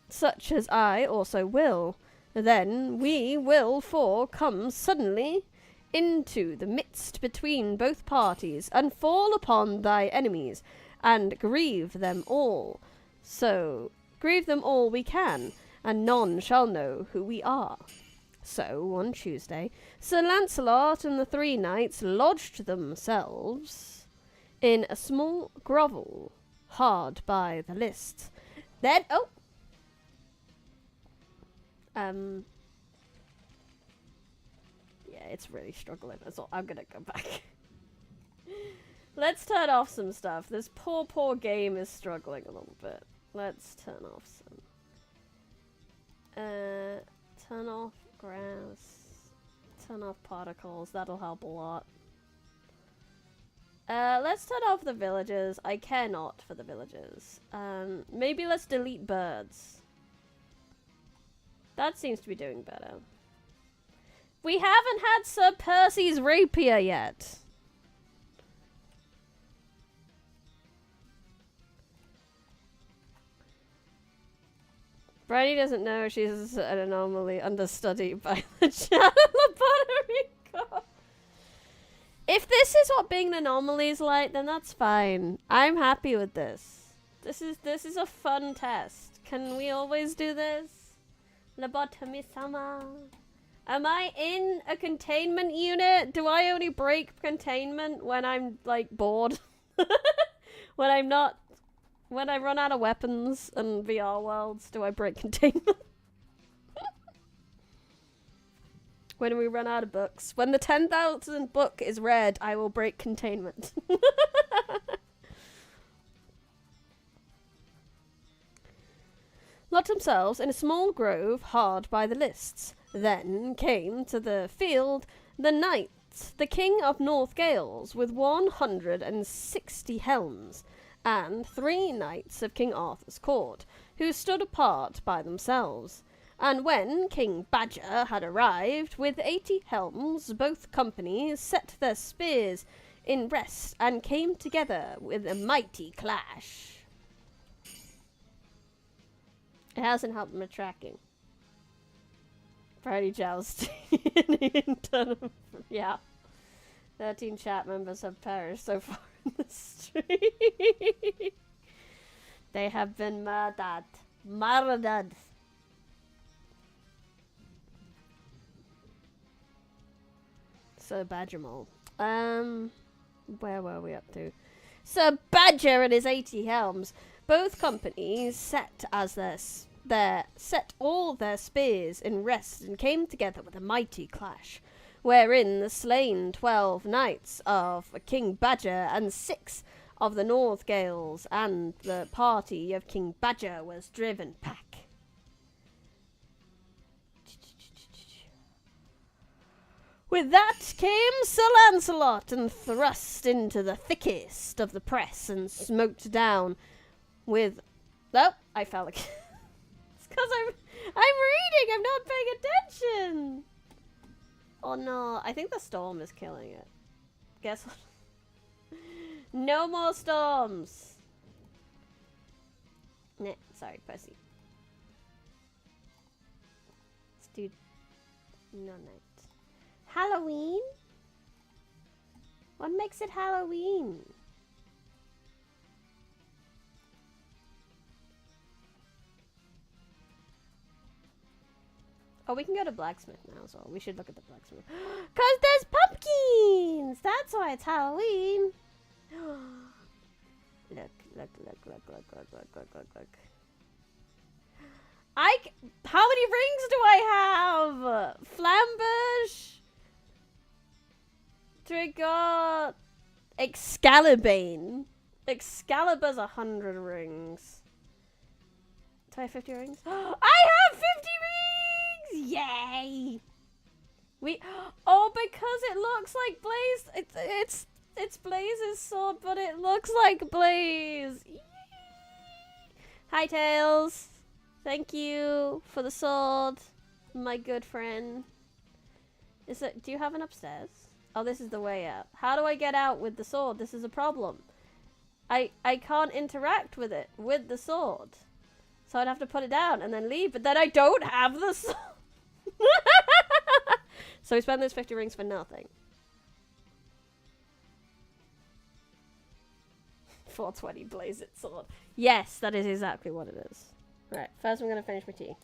Speaker 1: such as I also will. Then we will 4 come suddenly into the midst between both parties, and fall upon thy enemies, and grieve them all. So, grieve them all we can, and none shall know who we are. So, on Tuesday, Sir Lancelot and the 3 knights lodged themselves in a small grovel hard by the lists. Then, yeah, it's really struggling. That's all. I'm gonna go back. Let's turn off some stuff. This poor game is struggling a little bit. Let's turn off some. Turn off grass. Turn off particles. That'll help a lot. Let's turn off the villagers. I care not for the villagers. Maybe let's delete birds. That seems to be doing better. We haven't had Sir Percy's rapier yet. Bridie doesn't know she's an anomaly understudy by the channel laboratory. If this is what being an anomaly is like, then that's fine. I'm happy with this. This is a fun test. Can we always do this? Lobotomy-sama. Am I in a containment unit? Do I only break containment when I'm, like, bored? When I'm not... When I run out of weapons and VR worlds, do I break containment? When we run out of books. When the 10,000th book is read, I will break containment. Locked themselves in a small grove hard by the lists. Then came to the field the knight, the king of North Gales, with 160 helms, and 3 knights of King Arthur's court, who stood apart by themselves. And when King Badger had arrived, with 80 helms, both companies set their spears in rest, and came together with a mighty clash. It hasn't helped my tracking. Friday jousting. Yeah. 13 chat members have perished so far in the stream. They have been murdered. Murdered. Sir Badgermole. Where were we up to? Sir Badger and his 80 helms. Both companies set all their spears in rest and came together with a mighty clash, wherein the slain 12 knights of King Badger and 6 of the North Gales, and the party of King Badger was driven back. With that came Sir Lancelot and thrust into the thickest of the press and smote down with... Oh, I fell again. It's because I'm reading, I'm not paying attention. Oh no, I think the storm is killing it. Guess what? No more storms. Nah, sorry, Percy. Let's do... No night. Halloween? What makes it Halloween? Oh, we can go to blacksmith now as well. We should look at the blacksmith. 'Cause there's pumpkins! That's why it's Halloween. Look. How many rings do I have? Flamberge? Trigger. Excalibane. Excalibur's 100 rings. Do I have 50 rings? I have 50 rings! Yay! Oh, because it looks like Blaze. It's Blaze's sword, but it looks like Blaze. Yay! Hi, Tails. Thank you for the sword, my good friend. Do you have an upstairs? Oh, this is the way out. How do I get out with the sword? This is a problem. I can't interact with it, with the sword. So I'd have to put it down and then leave, but then I don't have the sword. So we spend those 50 rings for nothing. 420 Blaze It sword. Yes, that is exactly what it is. Right, first I'm going to finish my tea.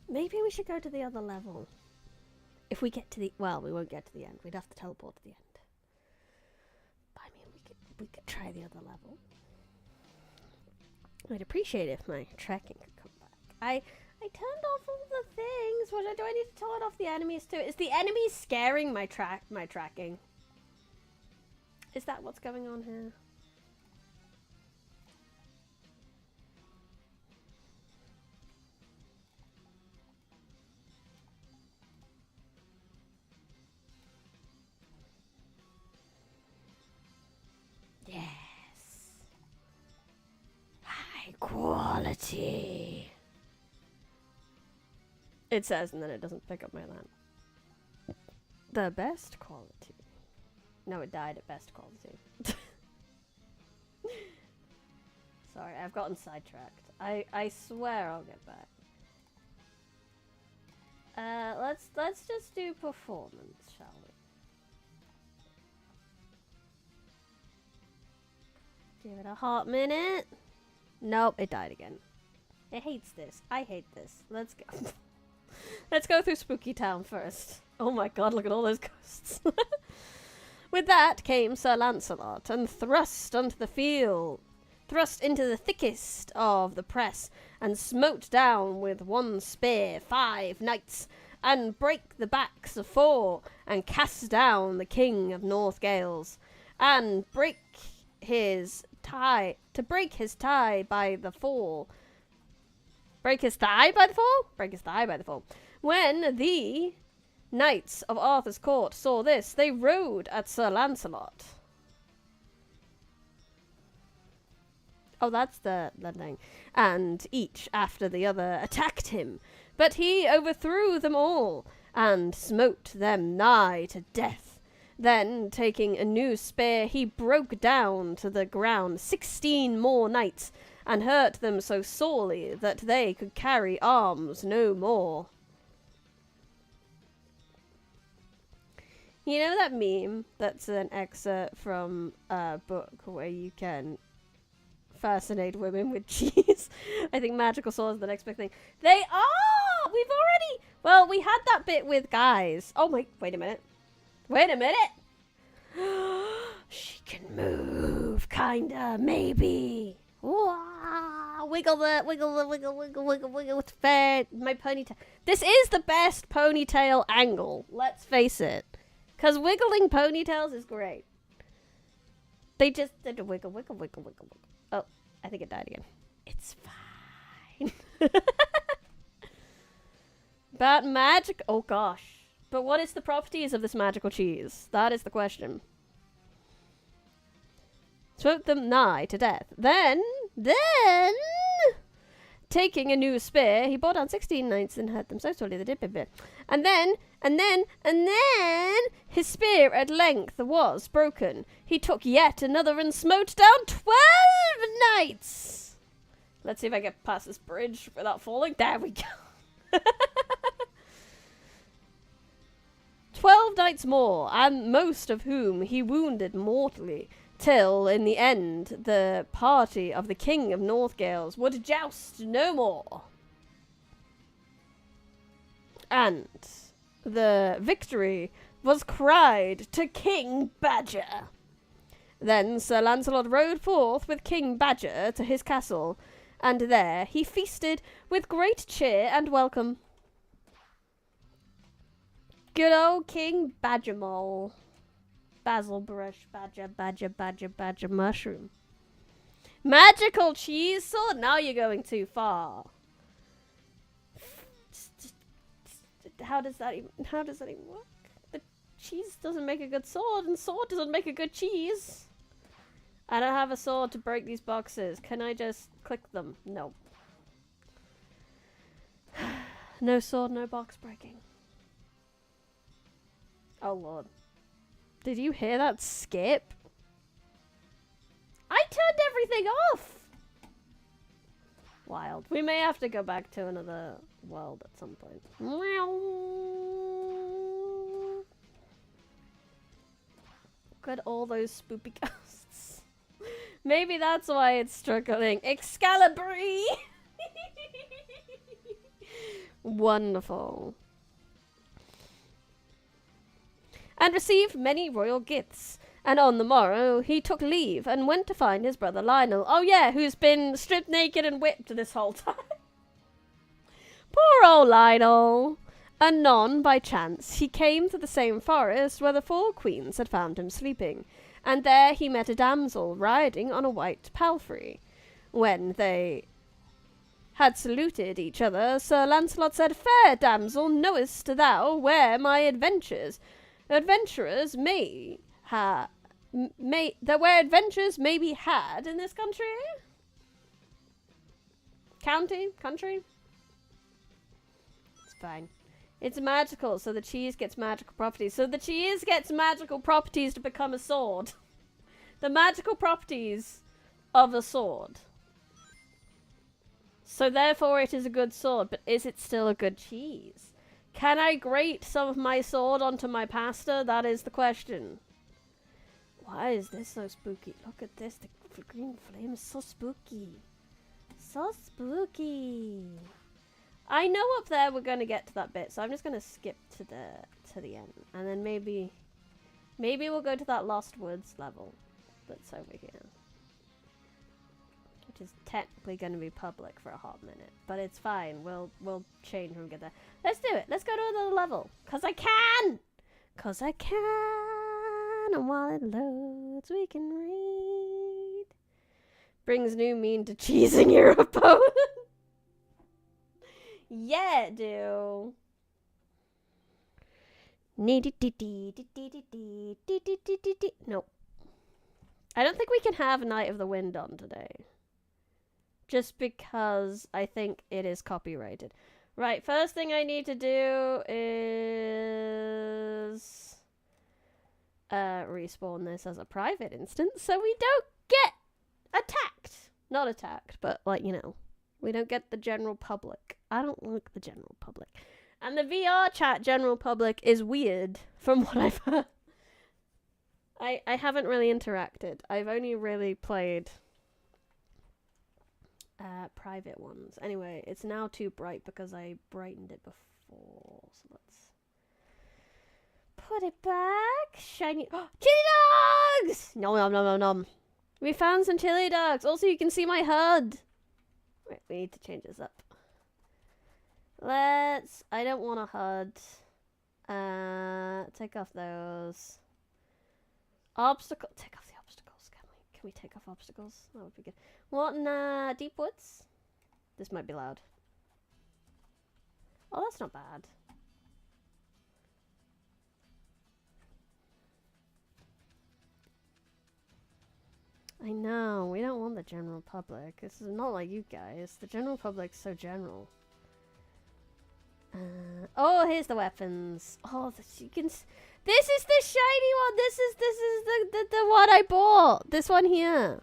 Speaker 1: Maybe we should go to the other level. If we get to the... Well, we won't get to the end. We'd have to teleport to the end. But I mean, we could try the other level. I'd appreciate it if my tracking could come back. I turned off all the things. What do I need to turn off the enemies too? Is the enemy scaring my tracking? Is that what's going on here? Yes. High quality. It says, and then it doesn't pick up my land. The best quality. No, it died at best quality. Sorry, I've gotten sidetracked. I swear I'll get back. Let's just do performance, shall we? Give it a hot minute. Nope, it died again. It hates this. I hate this. Let's go. Let's go through Spooky Town first. Oh my god, look at all those ghosts. With that came Sir Lancelot, and thrust into the thickest of the press, and smote down with one spear 5 knights, and brake the backs of 4, and cast down the King of North Gales, and break his tie by the fall. Break his thigh by the fall? Break his thigh by the fall. When the knights of Arthur's court saw this, they rode at Sir Lancelot. Oh, that's the thing. And each after the other attacked him. But he overthrew them all, and smote them nigh to death. Then, taking a new spear, he broke down to the ground 16 more knights, and hurt them so sorely that they could carry arms no more. You know that meme that's an excerpt from a book where you can fascinate women with cheese? I think magical swords is the next big thing. They are! We've already... Well, we had that bit with guys. Oh my... Wait a minute. Wait a minute! She can move, kinda, maybe. Wiggle with my ponytail. This is the best ponytail angle, let's face it. Because wiggling ponytails is great. They just did a wiggle. Oh, I think it died again. It's fine. But magic... Oh, gosh. But what is the properties of this magical cheese? That is the question. Smote them nigh to death. Then... Taking a new spear, he bore down 16 knights and hurt them so sorely they did bit. And then, his spear at length was broken. He took yet another and smote down 12 knights. Let's see if I get past this bridge without falling. There we go. 12 knights more, and most of whom he wounded mortally, till, in the end, the party of the King of Northgales would joust no more. And the victory was cried to King Badger. Then Sir Lancelot rode forth with King Badger to his castle, and there he feasted with great cheer and welcome. Good old King Badgermole. Basil brush, badger, mushroom. Magical cheese sword? Now you're going too far. How does that even work? The cheese doesn't make a good sword, and sword doesn't make a good cheese. I don't have a sword to break these boxes. Can I just click them? No. No sword, no box breaking. Oh lord. Did you hear that skip? I turned everything off! Wild. We may have to go back to another world at some point. Look at all those spoopy ghosts. Maybe that's why it's struggling. Excalibur! Wonderful. And received many royal gifts, And on the morrow, he took leave and went to find his brother Lionel. Oh yeah, who's been stripped naked and whipped this whole time. Poor old Lionel. Anon, by chance, he came to the same forest where the 4 queens had found him sleeping, and there he met a damsel riding on a white palfrey. When they had saluted each other, Sir Lancelot said, "Fair damsel, knowest thou where my adventurers may where adventures may be had in this country?" Country? It's fine. It's magical, so the cheese gets magical properties. So the cheese gets magical properties to become a sword. The magical properties of a sword. So therefore it is a good sword, but is it still a good cheese? Can I grate some of my sword onto my pasta? That is the question. Why is this so spooky? Look at this, the green flame is so spooky. So spooky. I know up there we're going to get to that bit, so I'm just going to skip to the end. And then maybe we'll go to that Lost Woods level that's over here. Which is technically going to be public for a hot minute. But it's fine. We'll change when we get there. Let's do it. Let's go to another level. Because I can! Because I can! And while it loads, we can read. Brings new mean to cheesing your opponent. Yeah, do. Nope. I don't think we can have Night of the Wind on today. Just because I think it is copyrighted. Right, first thing I need to do is respawn this as a private instance so we don't get attacked. Not attacked, but like, you know. We don't get the general public. I don't like the general public. And the VR chat general public is weird, from what I've heard. I haven't really interacted. I've only really played private ones. Anyway, it's now too bright because I brightened it before. So let's put it back. Shiny. Oh, chili dogs! Nom nom nom nom nom. We found some chili dogs. Also, you can see my HUD. Wait, we need to change this up. I don't want a HUD. Take off those. Take off the obstacles, can we? Can we take off obstacles? That would be good. What in, Deep Woods? This might be loud. Oh, that's not bad. I know, we don't want the general public. This is not like you guys. The general public's so general. Oh, here's the weapons. Oh, you can. This is the shiny one. This is the one I bought. This one here.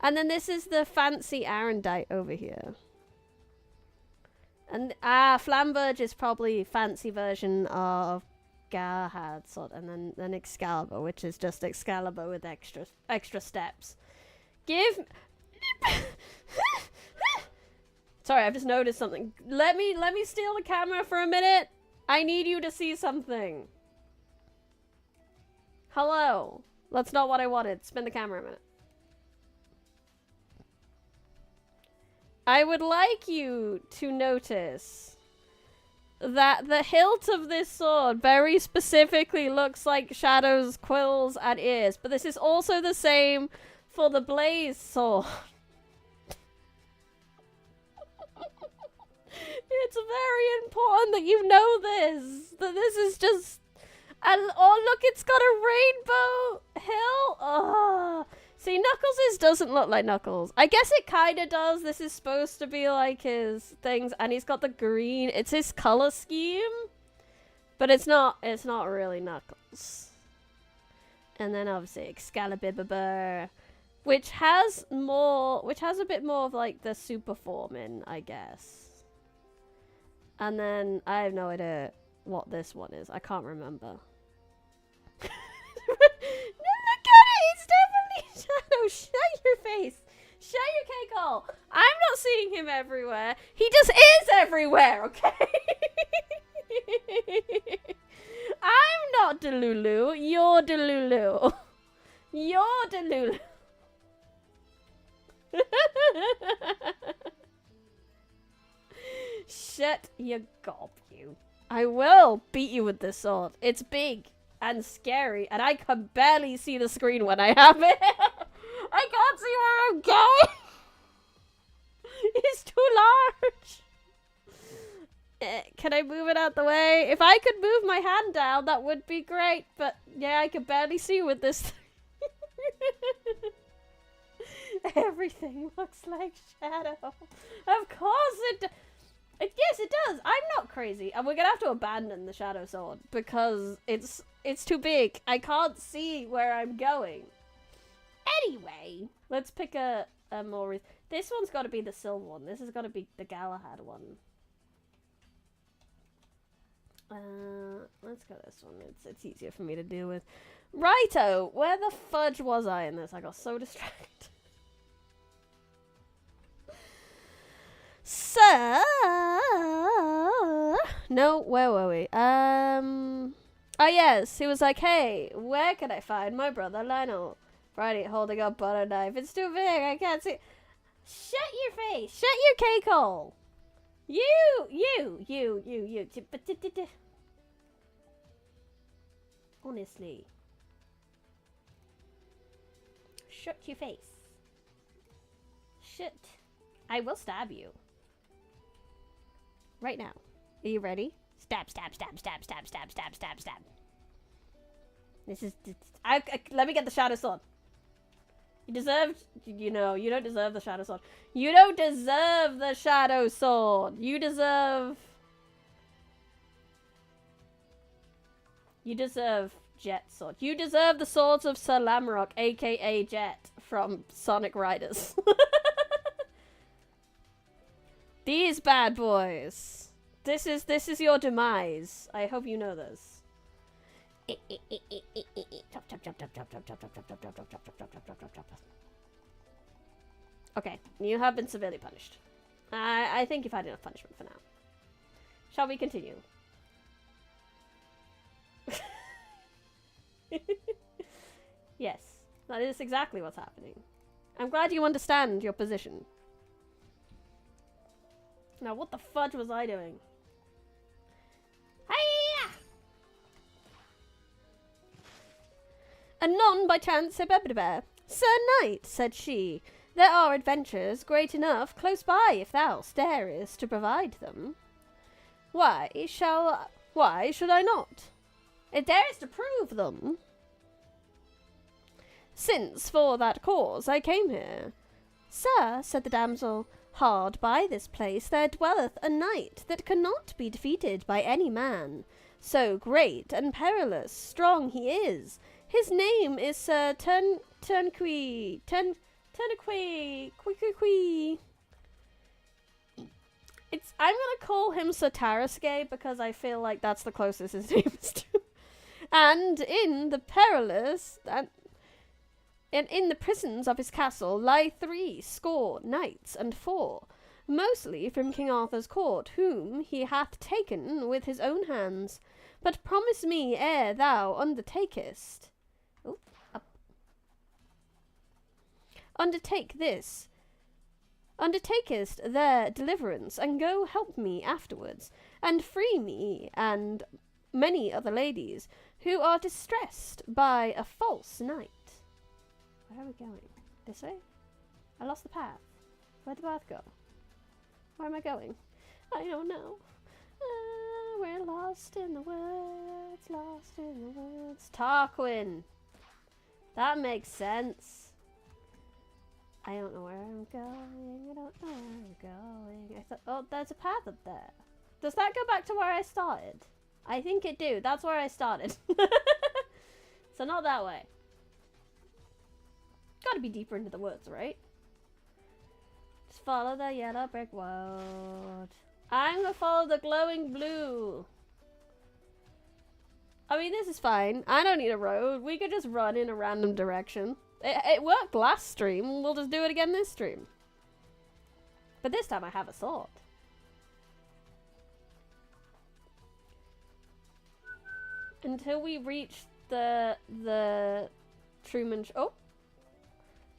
Speaker 1: And then this is the fancy Arendite over here. And Flamberge is probably a fancy version of Galahad, and then Excalibur, which is just Excalibur with extra steps. Sorry, I've just noticed something. Let me steal the camera for a minute. I need you to see something. Hello. That's not what I wanted. Spin the camera a minute. I would like you to notice that the hilt of this sword very specifically looks like Shadow's quills and ears, but this is also the same for the Blaze sword. It's very important that you know this. That this is just... oh, look, it's got a rainbow hill. Oh. See, Knuckles' doesn't look like Knuckles. I guess it kind of does. This is supposed to be like his things. And he's got the green. It's his color scheme. But it's not really Knuckles. And then obviously Excalibur, which has a bit more of like the super form in, I guess. And then I have no idea what this one is. I can't remember. No, look at it! It's definitely Shadow. Shut your face. Shut your cake hole. I'm not seeing him everywhere. He just is everywhere, okay? I'm not Delulu. You're Delulu. You're Delulu. Shut your gob, you. I will beat you with this sword. It's big and scary, and I can barely see the screen when I have it. I can't see where I'm going. It's too large. Can I move it out the way? If I could move my hand down, that would be great. But yeah, I can barely see with this thing. Everything looks like shadow. Of course it yes, it does. I'm not crazy. And we're gonna have to abandon the shadow sword because it's too big. I can't see where I'm going. Anyway, let's pick a more... This one's got to be the silver one. This has got to be the Galahad one. Let's go this one. It's easier for me to deal with. Righto! Where the fudge was I in this? I got so distracted. So... No, where were we? Oh yes, he was like, hey, where can I find my brother Lionel? Friday holding a butter knife. It's too big, I can't see. Shut your face! Shut your cake hole! You. Honestly. Shut your face. Shut. I will stab you. Right now. Are you ready? Stab, stab, stab, stab, stab, stab, stab, stab, stab. This is... let me get the shadow sword. You deserve... You know, you don't deserve the shadow sword. You don't deserve the shadow sword. You deserve... You deserve Jet sword. You deserve the swords of Sir Lamrock, aka Jet, from Sonic Riders. These bad boys. This is your demise. I hope you know this. Okay, you have been severely punished. I think you've had enough punishment for now. Shall we continue? Yes, that is exactly what's happening. I'm glad you understand your position. Now, what the fudge was I doing? Hiya! Anon by chance, Sir Knight, said she, there are adventures great enough close by if thou darest to provide them. Why should I not? It dares to prove them. Since for that cause I came here. Sir, said the damsel, hard by this place there dwelleth a knight that cannot be defeated by any man. So great and perilous strong he is. His name is Sir Turnquois. I'm gonna call him Sir Tarasque because I feel like that's the closest his name is to. And in the perilous and in the prisons of his castle lie 70 knights and 4, mostly from King Arthur's court, whom he hath taken with his own hands. But promise me ere thou undertakest their deliverance, and go help me afterwards, and free me and many other ladies who are distressed by a false knight. Where are we going? This way? I lost the path. Where'd the path go? Where am I going? I don't know. We're lost in the woods, lost in the woods. Tarquin! That makes sense. I don't know where I'm going. I don't know where I'm going. I thought, oh, there's a path up there. Does that go back to where I started? I think it do. That's where I started. So not that way. Gotta be deeper into the woods, right? Just follow the yellow brick road. I'm gonna follow the glowing blue. I mean, this is fine. I don't need a road. We could just run in a random direction. It worked last stream. We'll just do it again this stream. But this time I have a sword. until we reach the Truman. Oh,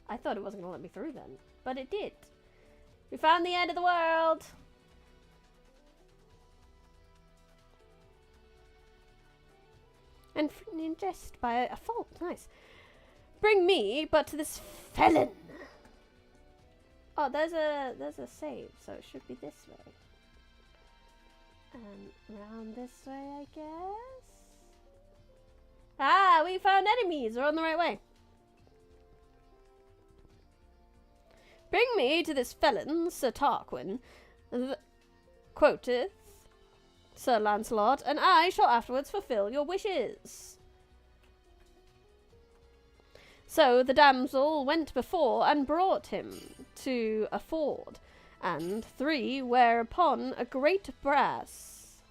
Speaker 1: I thought it wasn't gonna let me through then, but it did. We found the end of the world. And ingest by a fault. Nice. Bring me but to this felon. Oh, there's a save, so it should be this way. And round this way, I guess. Ah, we found enemies. We're on the right way. Bring me to this felon, Sir Tarquin, quoteth Sir Lancelot, and I shall afterwards fulfill your wishes. So the damsel went before and brought him to a ford, and 3 whereupon a great brass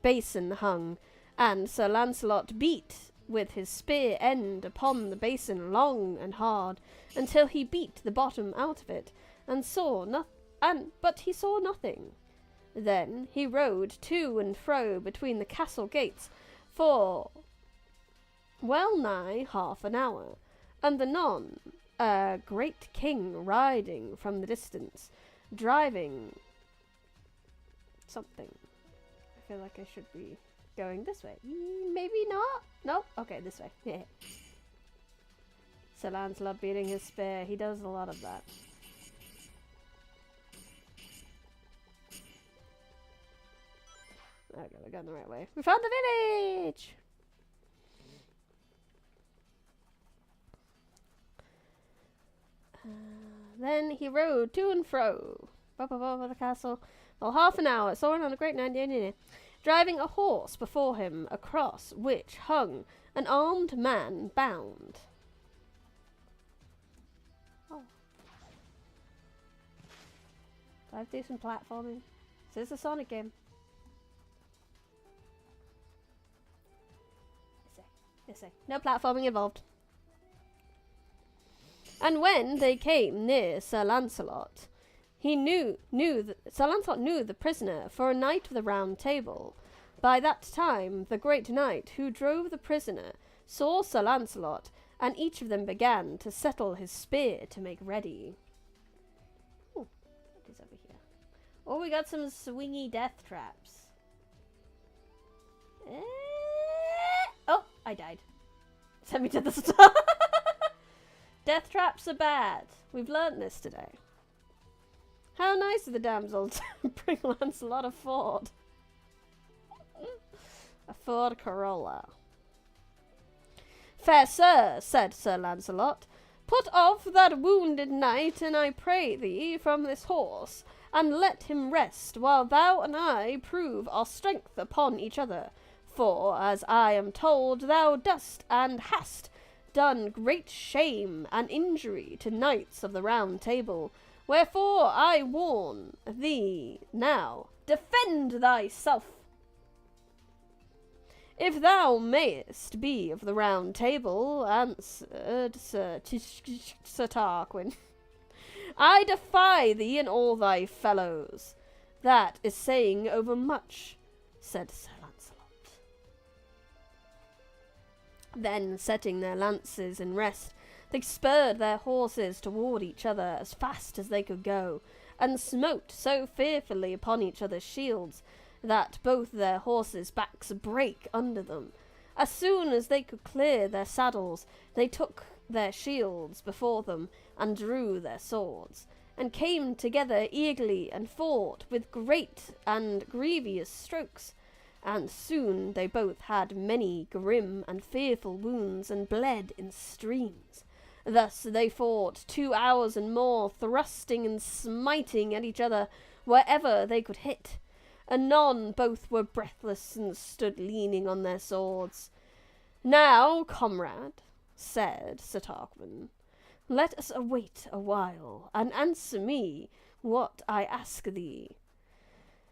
Speaker 1: basin hung, and Sir Lancelot beat with his spear end upon the basin long and hard, until he beat the bottom out of it, and but he saw nothing. Then he rode to and fro between the castle gates for well nigh half an hour, and anon a great king riding from the distance, driving something. I feel like I should be going this way. Maybe not? Nope. Okay, this way. Yeah. Sir Lancelot beating his spear. He does a lot of that. Okay, we're going the right way. We found the village! Then he rode to and fro over the castle for half an hour, soaring on a great driving a horse before him, across which hung an armed man bound. Oh. Do I have to do some platforming? Is this a Sonic game? This way. No platforming involved. And when they came near Sir Lancelot, Sir Lancelot knew the prisoner for a knight of the Round Table. By that time, the great knight who drove the prisoner saw Sir Lancelot, and each of them began to settle his spear to make ready. Ooh, what is over here? Oh, we got some swingy death traps. Oh, I died. Send me to the start. Death traps are bad. We've learnt this today. How nice of the damsel to bring Lancelot a Ford. A Ford Corolla. Fair sir, said Sir Lancelot, put off that wounded knight, and I pray thee, from this horse, and let him rest, while thou and I prove our strength upon each other. For, as I am told, thou dost and hast done great shame and injury to knights of the Round Table. Wherefore I warn thee now, defend thyself. If thou mayest be of the Round Table, answered Sir Tarquin, I defy thee and all thy fellows. That is saying overmuch, said Sir Lancelot. Then, setting their lances in rest, they spurred their horses toward each other as fast as they could go, and smote so fearfully upon each other's shields that both their horses' backs brake under them. As soon as they could clear their saddles, they took their shields before them, and drew their swords, and came together eagerly, and fought with great and grievous strokes. And soon they both had many grim and fearful wounds, and bled in streams. Thus they fought 2 hours and more, thrusting and smiting at each other wherever they could hit. Anon both were breathless, and stood leaning on their swords. Now, comrade, said Sir Tarquin, let us await a while, and answer me what I ask thee.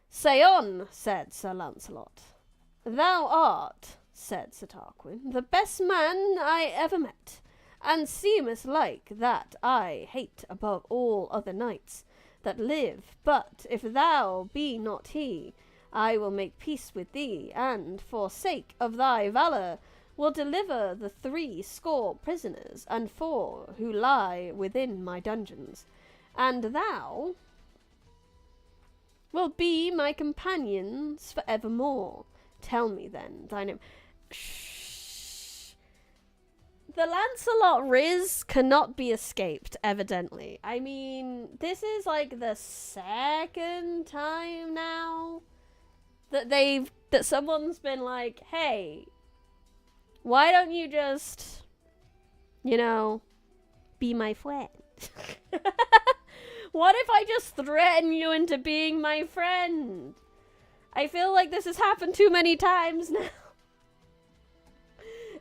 Speaker 1: Say on, said Sir Lancelot. Thou art, said Sir Tarquin, the best man I ever met, and seemeth like that I hate above all other knights that live. But if thou be not he, I will make peace with thee, and, for sake of thy valour, will deliver the 70 prisoners, and 4 who lie within my dungeons. And thou will be my companions for evermore. Tell me then thy name. Shh. The Lancelot Riz cannot be escaped, evidently. I mean, this is like the 2nd time now that someone's been like, hey, why don't you just, you know, be my friend? What if I just threaten you into being my friend? I feel like this has happened too many times now.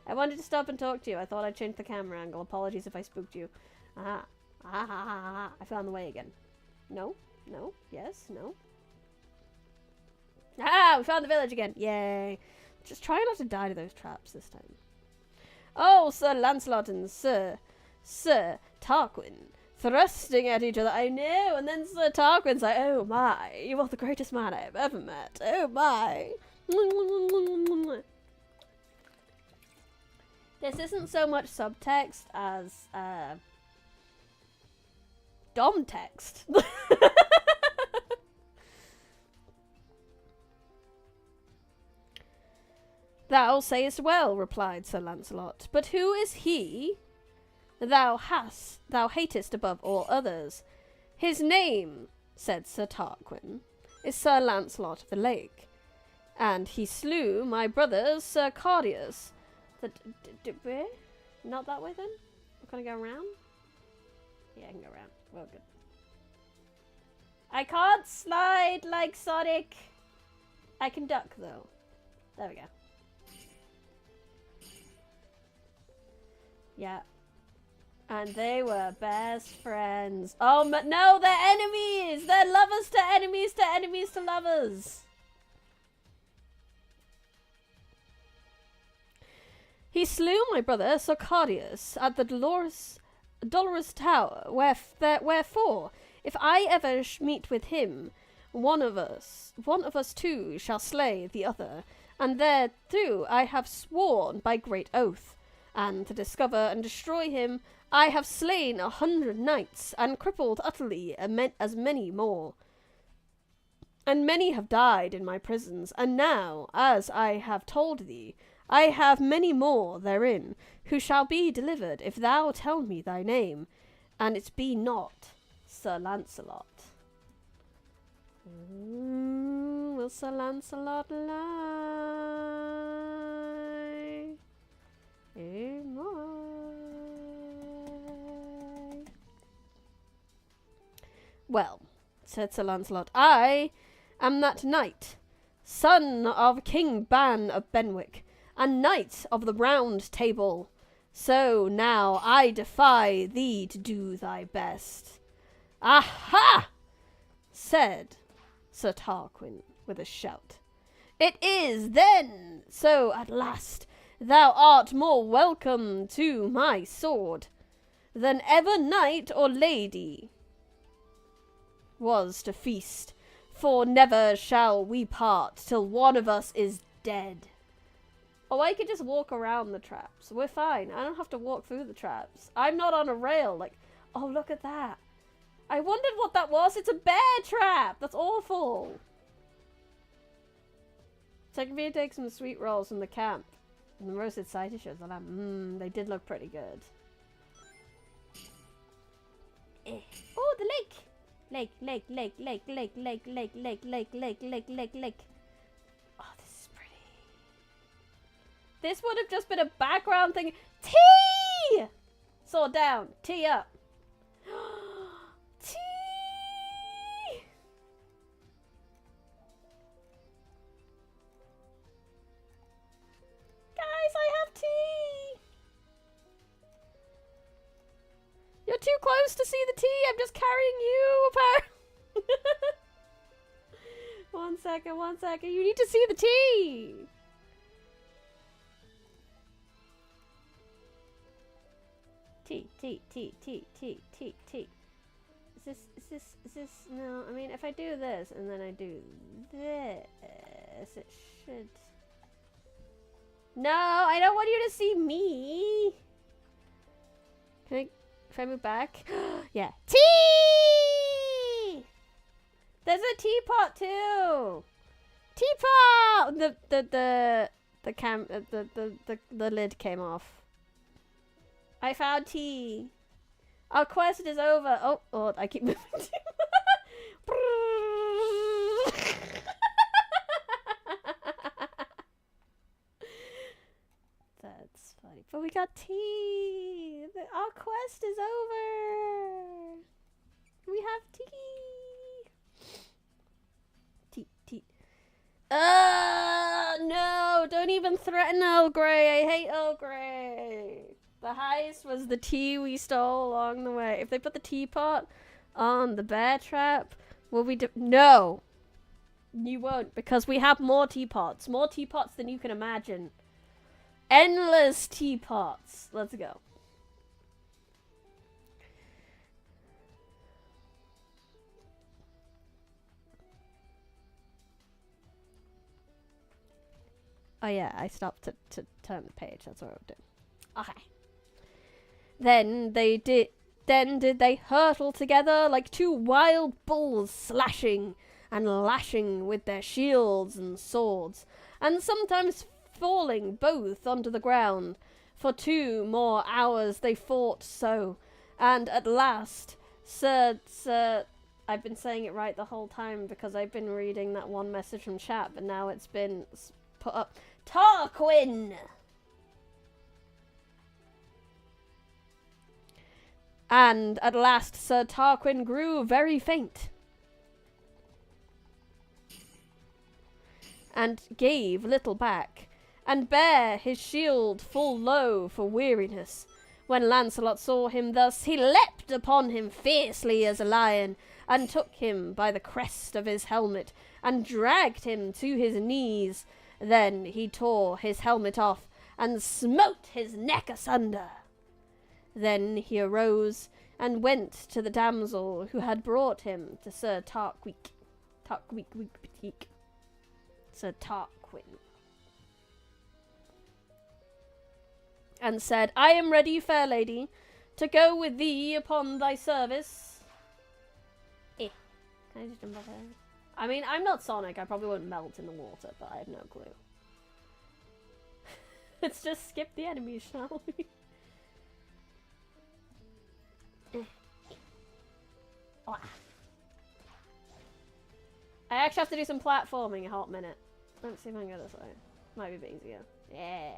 Speaker 1: I wanted to stop and talk to you. I thought I'd change the camera angle. Apologies if I spooked you. Aha. Ah. I found the way again. No. No. Yes. No. Ah! We found the village again. Yay. Just try not to die to those traps this time. Oh, Sir Lancelot and Sir Tarquin. Thrusting at each other. I know. And then Sir Tarquin's like, oh my. You are the greatest man I have ever met. Oh my. This isn't so much subtext as dom text. Thou sayest well, replied Sir Lancelot, but who is he thou hatest above all others? His name, said Sir Tarquin, is Sir Lancelot of the Lake, and he slew my brother Sir Cardius. Where? Not that way then? We're gonna go around? Yeah, I can go around. Well, good. I can't slide like Sonic. I can duck though. There we go. Yeah. And they were best friends. Oh, no, they're enemies! They're lovers to enemies to enemies to lovers. He slew my brother Sir Cardius at the Dolorous Tower, wherefore, if I ever meet with him, one of us two shall slay the other, and thereto I have sworn by great oath. And to discover and destroy him, I have slain 100 knights, and crippled utterly as many more. And many have died in my prisons, and now, as I have told thee, I have many more therein, who shall be delivered if thou tell me thy name, and it be not Sir Lancelot. Will Sir Lancelot lie? Well, said Sir Lancelot, I am that knight, son of King Ban of Benwick, and knight of the Round Table. So now I defy thee to do thy best. Aha! Said Sir Tarquin with a shout. It is then, so at last thou art more welcome to my sword than ever knight or lady was to feast, for never shall we part till one of us is dead. Oh, I could just walk around the traps. We're fine. I don't have to walk through the traps. I'm not on a rail. Like, oh, look at that. I wondered what that was. It's a bear trap. That's awful. Take me to take some sweet rolls from the camp. And the roasted side dishes. They did look pretty good. Oh, the lake. Lake. Oh, this is pretty. This would have just been a background thing. Tea! Sword down. Tea up. Tea! Guys, I have tea! You're too close to see the tea. I'm just carrying you apart. One second. You need to see the tea. Tea. Is this, no, I mean, if I do this and then I do this, it should. No, I don't want you to see me. Can I move back? Yeah. Tea! There's a teapot too! Teapot! The lid came off. I found tea. Our quest is over. Oh, I keep moving too much. That's funny. But we got tea. Our quest is over. We have tea. Tea. No, don't even threaten Earl Grey. I hate Earl Grey. The heist was the tea we stole along the way. If they put the teapot on the bear trap, will we do? No! You won't, because we have more teapots. More teapots than you can imagine. Endless teapots. Let's go. Oh yeah, I stopped to turn the page. That's what I would do. Okay. Then did they hurtle together like two wild bulls, slashing and lashing with their shields and swords, and sometimes falling both onto the ground. For 2 more hours they fought so, and at last Sir, I've been saying it right the whole time because I've been reading that one message from chat, but now it's been put up. Tarquin! And at last Sir Tarquin grew very faint, and gave little back, and bare his shield full low for weariness. When Lancelot saw him thus, he leapt upon him fiercely as a lion, and took him by the crest of his helmet, and dragged him to his knees. Then he tore his helmet off, and smote his neck asunder. Then he arose, and went to the damsel who had brought him to Sir Tarquin. Sir Tarquin. And said, I am ready, fair lady, to go with thee upon thy service. Can I just jump off there? I mean, I'm not Sonic, I probably won't melt in the water, but I have no clue. Let's just skip the enemies, shall we? I actually have to do some platforming a hot minute. Let's see if I can go this way. Might be a bit easier. Yeah.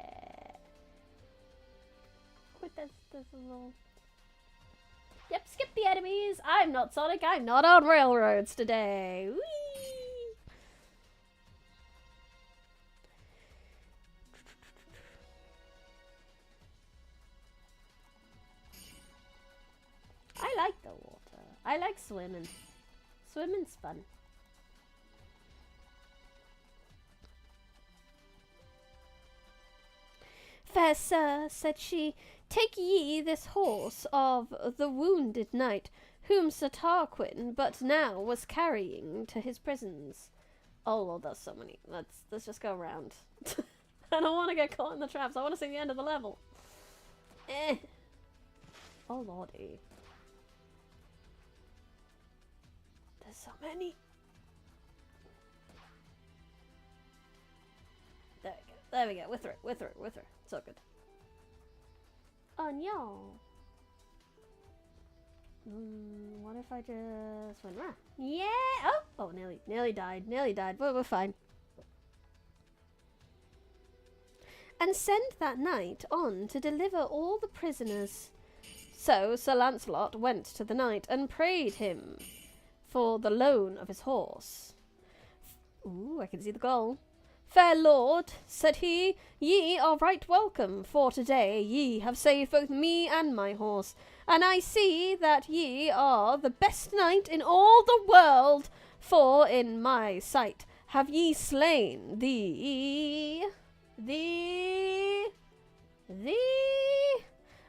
Speaker 1: Quit this little... Yep, skip the enemies. I'm not Sonic. I'm not on railroads today. Whee! I like the water. I like swimming. Swimming's fun. Fair sir, said she, take ye this horse of the wounded knight, whom Sir Tarquin but now was carrying to his prisons. Oh lord, that's so many. Let's just go around. I don't want to get caught in the traps. I want to see the end of the level. Oh lordy. There's so many. There we go. We're through. So good. Oh no. What if I just went round? Yeah. Oh, nearly died. But we're fine. And sent that knight on to deliver all the prisoners. So Sir Lancelot went to the knight and prayed him for the loan of his horse. Ooh, I can see the goal. Fair lord, said he, ye are right welcome, for today ye have saved both me and my horse, and I see that ye are the best knight in all the world, for in my sight have ye slain the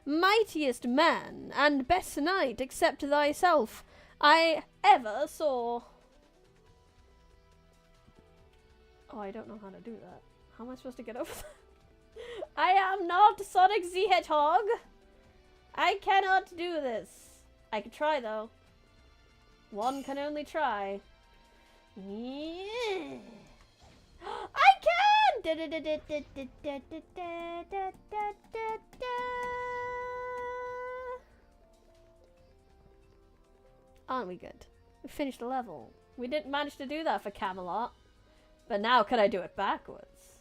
Speaker 1: mightiest man and best knight except thyself. I ever saw. Oh, I don't know how to do that. How am I supposed to get over that? I am not Sonic the Hedgehog. I cannot do this. I could try though. One can only try. Yeah. I can! Aren't we good? We finished the level. We didn't manage to do that for Camelot. But now can I do it backwards?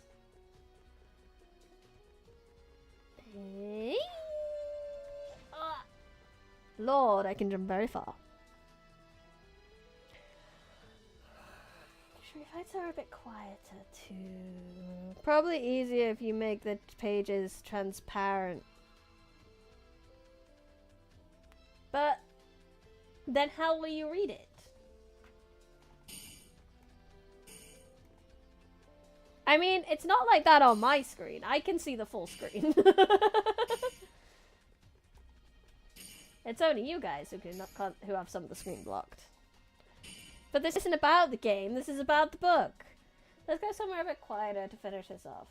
Speaker 1: Lord, I can jump very far. Fights are a bit quieter too. Probably easier if you make the pages transparent. But then how will you read it? I mean, it's not like that on my screen. I can see the full screen. It's only you guys who have some of the screen blocked. But this isn't about the game, this is about the book. Let's go somewhere a bit quieter to finish this off.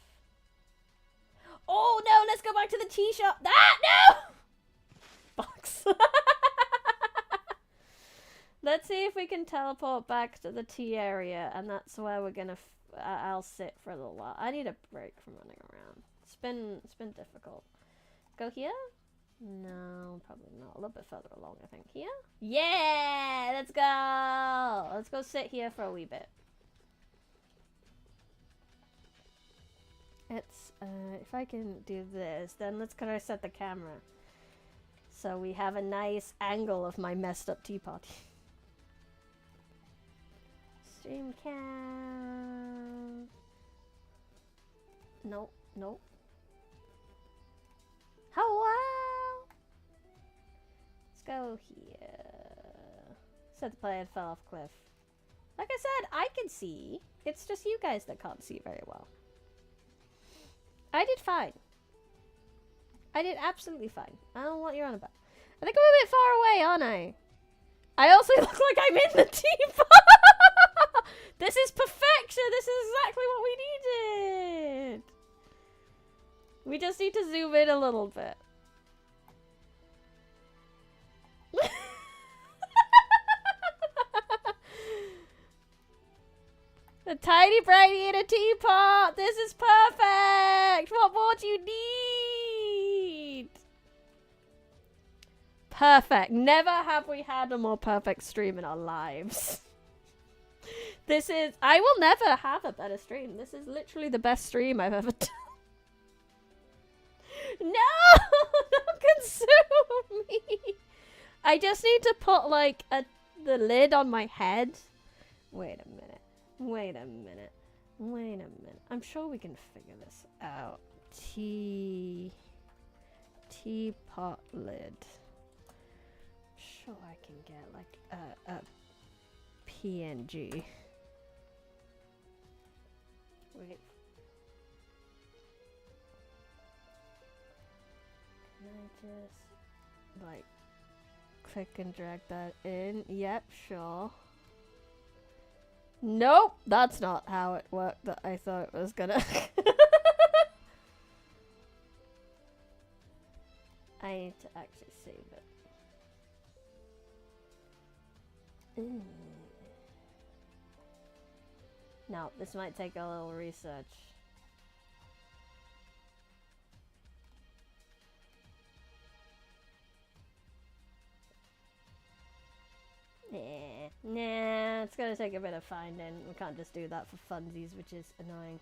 Speaker 1: Oh no, let's go back to the tea shop. Ah, no! Box. Let's see if we can teleport back to the tea area, and that's where we're gonna, I'll sit for a little while. I need a break from running around. It's been difficult. Go here? No, probably not. A little bit further along, I think. Here? Yeah! Let's go! Let's go sit here for a wee bit. It's, if I can do this, then let's kind of set the camera. So we have a nice angle of my messed up teapot. Stream cam. Nope, nope. Hello! Go here. Said the player fell off cliff. Like I said, I can see. It's just you guys that can't see very well. I did fine. I did absolutely fine. I don't know what you're on about. I think I'm a bit far away, aren't I? I also look like I'm in the teapot. This is perfection. This is exactly what we needed. We just need to zoom in a little bit. A tiny briny in a teapot! This is perfect! What more do you need? Perfect. Never have we had a more perfect stream in our lives. This is... I will never have a better stream. This is literally the best stream I've ever done. No! Don't consume me! I just need to put, like, the lid on my head. Wait a minute. Wait a minute. Wait a minute. I'm sure we can figure this out. Teapot lid. Sure I can get, like, a PNG. Wait. Can I just, like, click and drag that in? Yep, sure. Nope, that's not how it worked that I thought it was gonna. I need to actually save it. No, this might take a little research. Nah, it's gonna take a bit of finding. We can't just do that for funsies, which is annoying.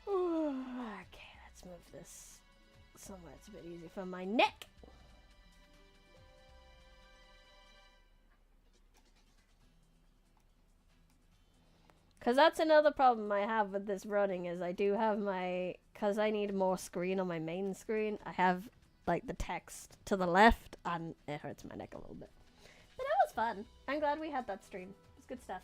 Speaker 1: Okay, let's move this somewhere it's a bit easy for my neck. Because that's another problem I have with this running is I do have my... Because I need more screen on my main screen, I have like the text to the left and it hurts my neck a little bit. But that was fun. I'm glad we had that stream. It's good stuff.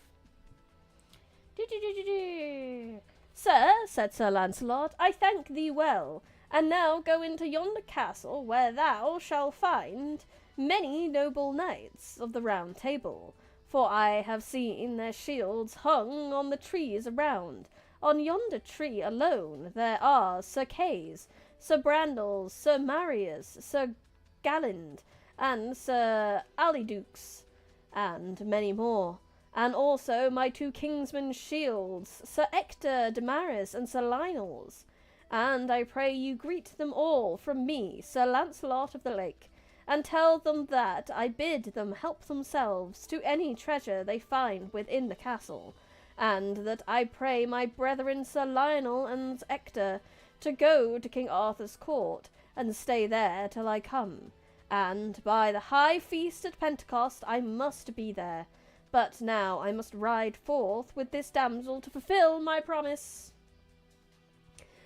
Speaker 1: Sir, said Sir Lancelot, I thank thee well. And now go into yonder castle, where thou shalt find many noble knights of the Round Table, for I have seen their shields hung on the trees around. On yonder tree alone there are Sir Kays, Sir Brandles, Sir Marius, Sir Galland, and Sir Alidukes, and many more. And also my 2 kingsmen's shields, Sir Ector de Maris and Sir Lionel's. And I pray you greet them all from me, Sir Lancelot of the Lake, and tell them that I bid them help themselves to any treasure they find within the castle, and that I pray my brethren Sir Lionel and Ector to go to King Arthur's court, and stay there till I come. And by the high feast at Pentecost I must be there, but now I must ride forth with this damsel to fulfil my promise.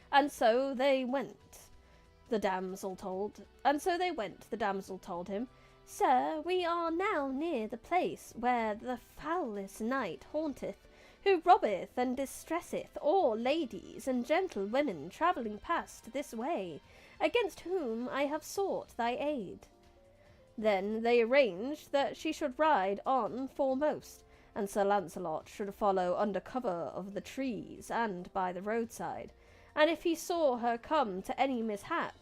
Speaker 1: And so they went, the damsel told him, Sir, we are now near the place where the foulest knight haunteth, who robbeth and distresseth all ladies and gentlewomen travelling past this way, against whom I have sought thy aid. Then they arranged that she should ride on foremost, and Sir Lancelot should follow under cover of the trees and by the roadside. And if he saw her come to any mishap,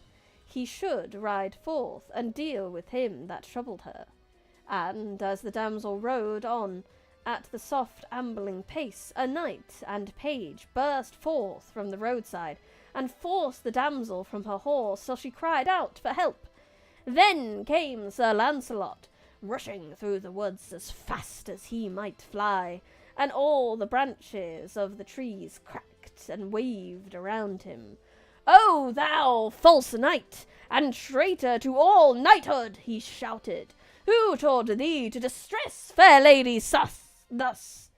Speaker 1: he should ride forth and deal with him that troubled her. And as the damsel rode on at the soft ambling pace, a knight and page burst forth from the roadside, and forced the damsel from her horse till she cried out for help. Then came Sir Lancelot, rushing through the woods as fast as he might fly, and all the branches of the trees cracked and waved around him. "O thou false knight, and traitor to all knighthood," he shouted, "who taught thee to distress fair ladies thus?"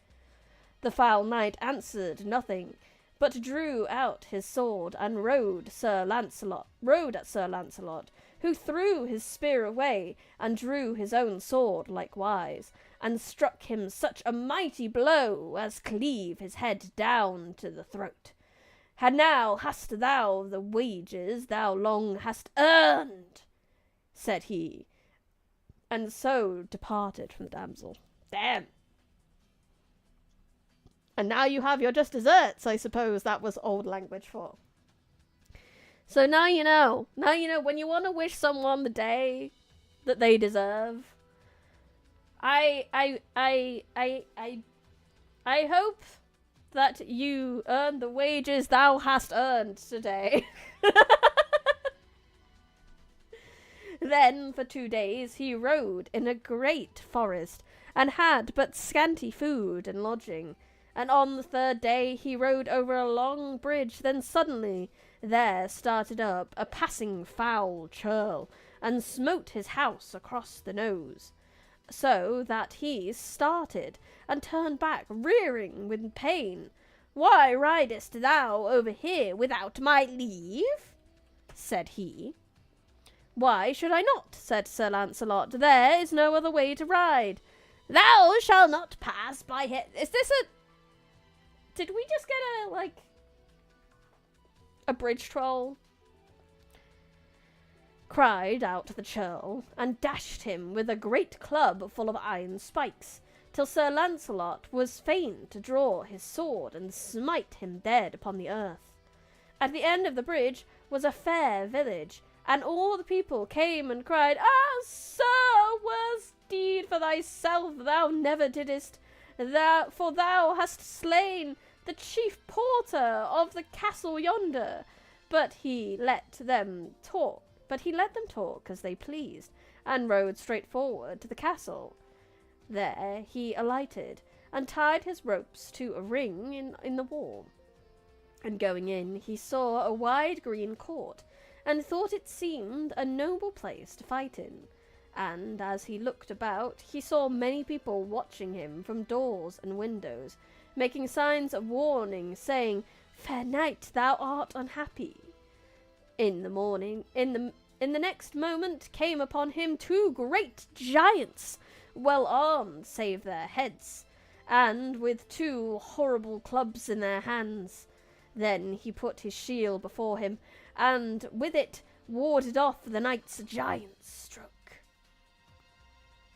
Speaker 1: The foul knight answered nothing, but drew out his sword and rode at Sir Lancelot, who threw his spear away, and drew his own sword likewise, and struck him such a mighty blow as cleave his head down to the throat. "And now hast thou the wages thou long hast earned," said he, and so departed from the damsel. Damn. And now you have your just desserts, I suppose that was old language for. So now you know. Now you know when you want to wish someone the day that they deserve. I hope that you earn the wages thou hast earned today. Then for 2 days he rode in a great forest, and had but scanty food and lodging. And on the 3rd day he rode over a long bridge. Then suddenly there started up a passing foul churl, and smote his house across the nose, so that he started, and turned back, rearing with pain. "Why ridest thou over here without my leave?" said he. "Why should I not?" said Sir Lancelot. "There is no other way to ride." "Thou shalt not pass by here." Is this a... Did we just get a bridge troll? Cried out the churl, and dashed him with a great club full of iron spikes, till Sir Lancelot was fain to draw his sword and smite him dead upon the earth. At the end of the bridge was a fair village, and all the people came and cried, "Ah, sir, worse deed for thyself thou never didst, for thou hast slain the chief porter of the castle yonder." But he let them talk as they pleased, and rode straight forward to the castle. There he alighted, and tied his ropes to a ring in the wall. And going in, he saw a wide green court, and thought it seemed a noble place to fight in. And as he looked about, he saw many people watching him from doors and windows, making signs of warning, saying, "Fair knight, thou art unhappy." In the next moment came upon him 2 great giants, well armed save their heads, and with 2 horrible clubs in their hands. Then he put his shield before him, and with it warded off the knight's giant stroke.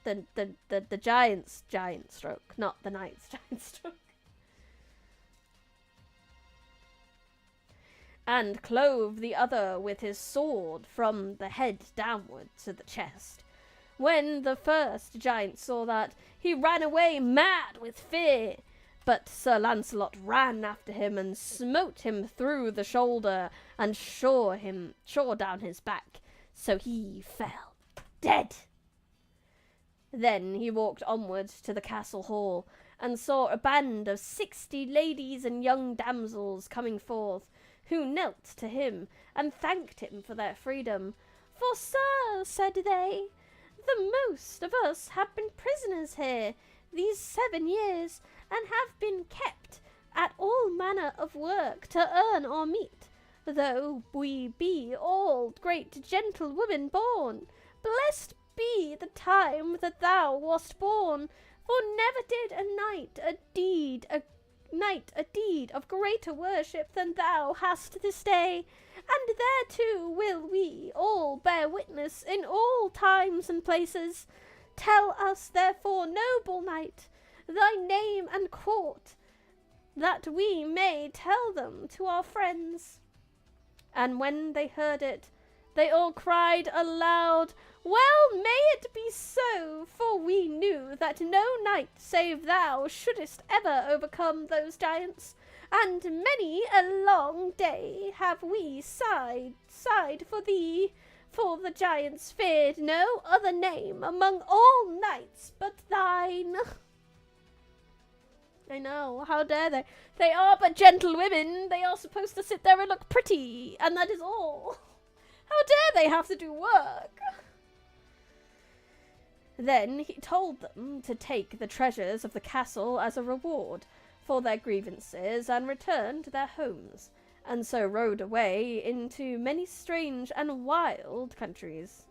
Speaker 1: The giant's giant stroke, not the knight's giant stroke. And clove the other with his sword from the head downward to the chest. When the first giant saw that, he ran away mad with fear. But Sir Lancelot ran after him and smote him through the shoulder and shore down his back, so he fell dead. Then he walked onward to the castle hall and saw a band of 60 ladies and young damsels coming forth, who knelt to him and thanked him for their freedom. For, sir, said they, the most of us have been prisoners here these 7 years, and have been kept at all manner of work to earn our meat, though we be all great gentlewomen born. Blessed be the time that thou wast born, for never did a knight a deed of greater worship than thou hast this day, and thereto will we all bear witness in all times and places. Tell us, therefore, noble knight, thy name and court, that we may tell them to our friends. And when they heard it, they all cried aloud, Well may it be so, for we knew that no knight save thou shouldest ever overcome those giants, and many a long day have we sighed for thee, for the giants feared no other name among all knights but thine. I know, how dare they? They are but gentlewomen. They are supposed to sit there and look pretty, and that is all. How dare they have to do work? Then he told them to take the treasures of the castle as a reward for their grievances and return to their homes, and so rode away into many strange and wild countries.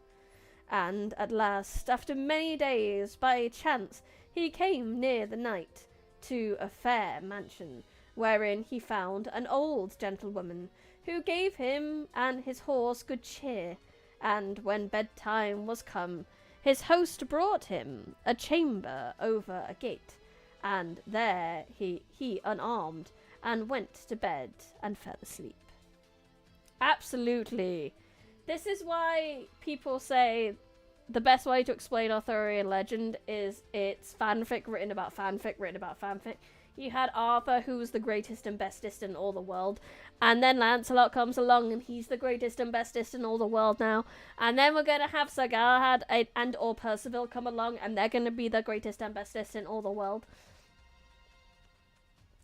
Speaker 1: And at last, after many days, by chance, he came near the night to a fair mansion, wherein he found an old gentlewoman, who gave him and his horse good cheer. And when bedtime was come, his host brought him a chamber over a gate, and there he unarmed and went to bed and fell asleep. Absolutely. This is why people say the best way to explain Arthurian legend is it's fanfic written about fanfic written about fanfic. You had Arthur, who was the greatest and bestest in all the world, and then Lancelot comes along and he's the greatest and bestest in all the world now, and then we're going to have Sir Galahad and or Percival come along, and they're going to be the greatest and bestest in all the world.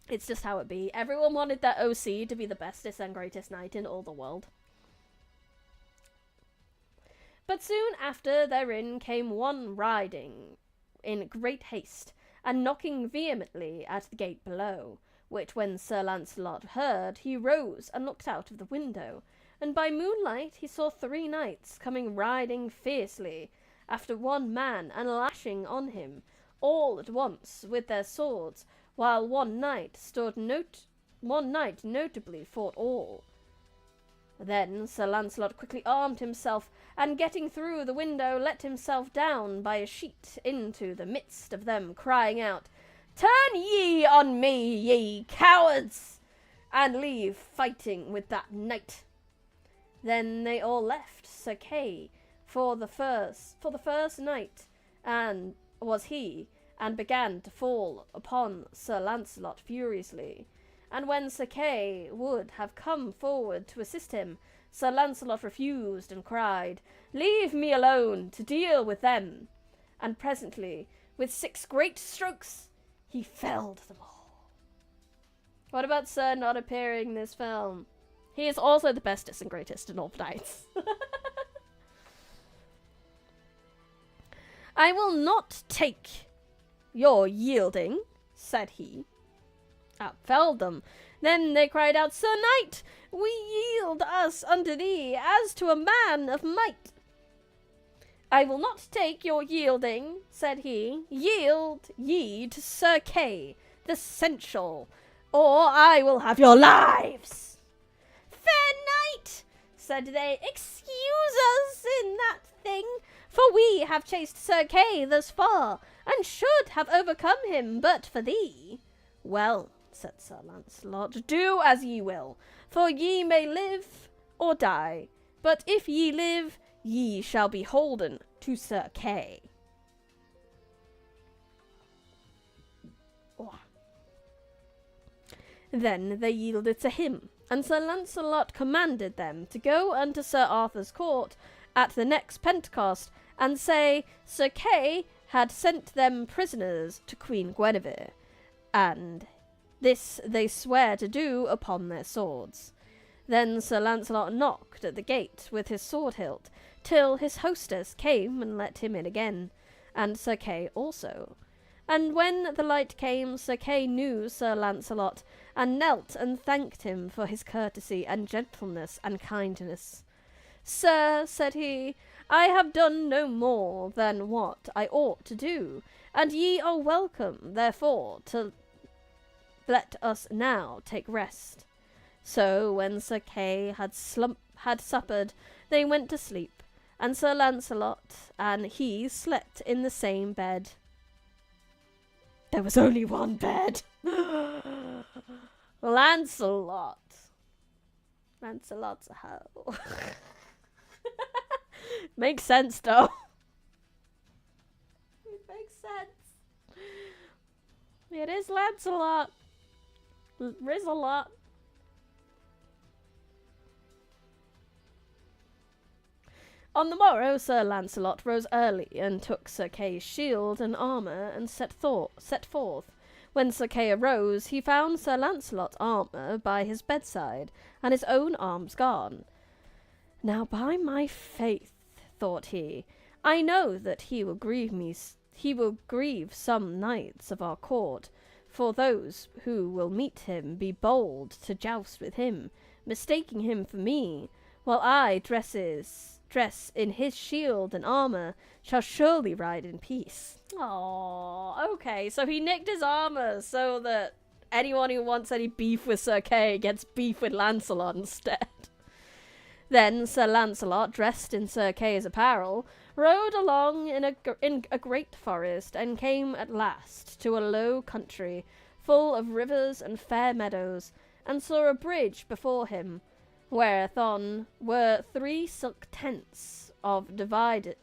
Speaker 1: It's just how it be. Everyone wanted their OC to be the bestest and greatest knight in all the world. But soon after therein came one riding in great haste, and knocking vehemently at the gate below, which when Sir Lancelot heard, he rose and looked out of the window, and by moonlight he saw 3 knights coming riding fiercely after one man, and lashing on him, all at once with their swords, while one knight notably fought all. Then Sir Lancelot quickly armed himself, and getting through the window, let himself down by a sheet into the midst of them, crying out, Turn ye on me, ye cowards, and leave fighting with that knight. Then they all left Sir Kay for the first night, and was he, and began to fall upon Sir Lancelot furiously. And when Sir Kay would have come forward to assist him, Sir Lancelot refused and cried, Leave me alone to deal with them. And presently, with 6 great strokes, he felled them all. What about Sir not appearing in this film? He is also the bestest and greatest in all knights. I will not take your yielding, said he. Outfelled them. Then they cried out, Sir Knight, we yield us unto thee as to a man of might. I will not take your yielding, said he. Yield ye to Sir Kay, the seneschal, or I will have your lives. Fair knight, said they, excuse us in that thing, for we have chased Sir Kay thus far, and should have overcome him but for thee. Well, said Sir Lancelot, do as ye will, for ye may live or die, but if ye live, ye shall be holden to Sir Kay. Oh. Then they yielded to him, and Sir Lancelot commanded them to go unto Sir Arthur's court at the next Pentecost, and say Sir Kay had sent them prisoners to Queen Guinevere, and this they swear to do upon their swords. Then Sir Lancelot knocked at the gate with his sword hilt, till his hostess came and let him in again, and Sir Kay also. And when the light came, Sir Kay knew Sir Lancelot, and knelt and thanked him for his courtesy and gentleness and kindness. Sir, said he, I have done no more than what I ought to do, and ye are welcome, therefore, to let us now take rest. So when Sir Kay had suppered, they went to sleep, and Sir Lancelot and he slept in the same bed. There was only one bed. Lancelot. Lancelot's a hoe. Makes sense, though. It makes sense. It is Lancelot. Rizalot. On the morrow Sir Lancelot rose early, and took Sir Kay's shield and armour, and set forth. When Sir Kay arose, he found Sir Lancelot's armour by his bedside, and his own arms gone. Now by my faith, thought he, I know that he will grieve some knights of our court, for those who will meet him be bold to joust with him, mistaking him for me, while I dress in his shield and armour, shall surely ride in peace. Oh, okay, so he nicked his armour so that anyone who wants any beef with Sir Kay gets beef with Lancelot instead. Then Sir Lancelot, dressed in Sir Kay's apparel, rode along in a great forest, and came at last to a low country, full of rivers and fair meadows, and saw a bridge before him, whereon were 3 silk tents of divided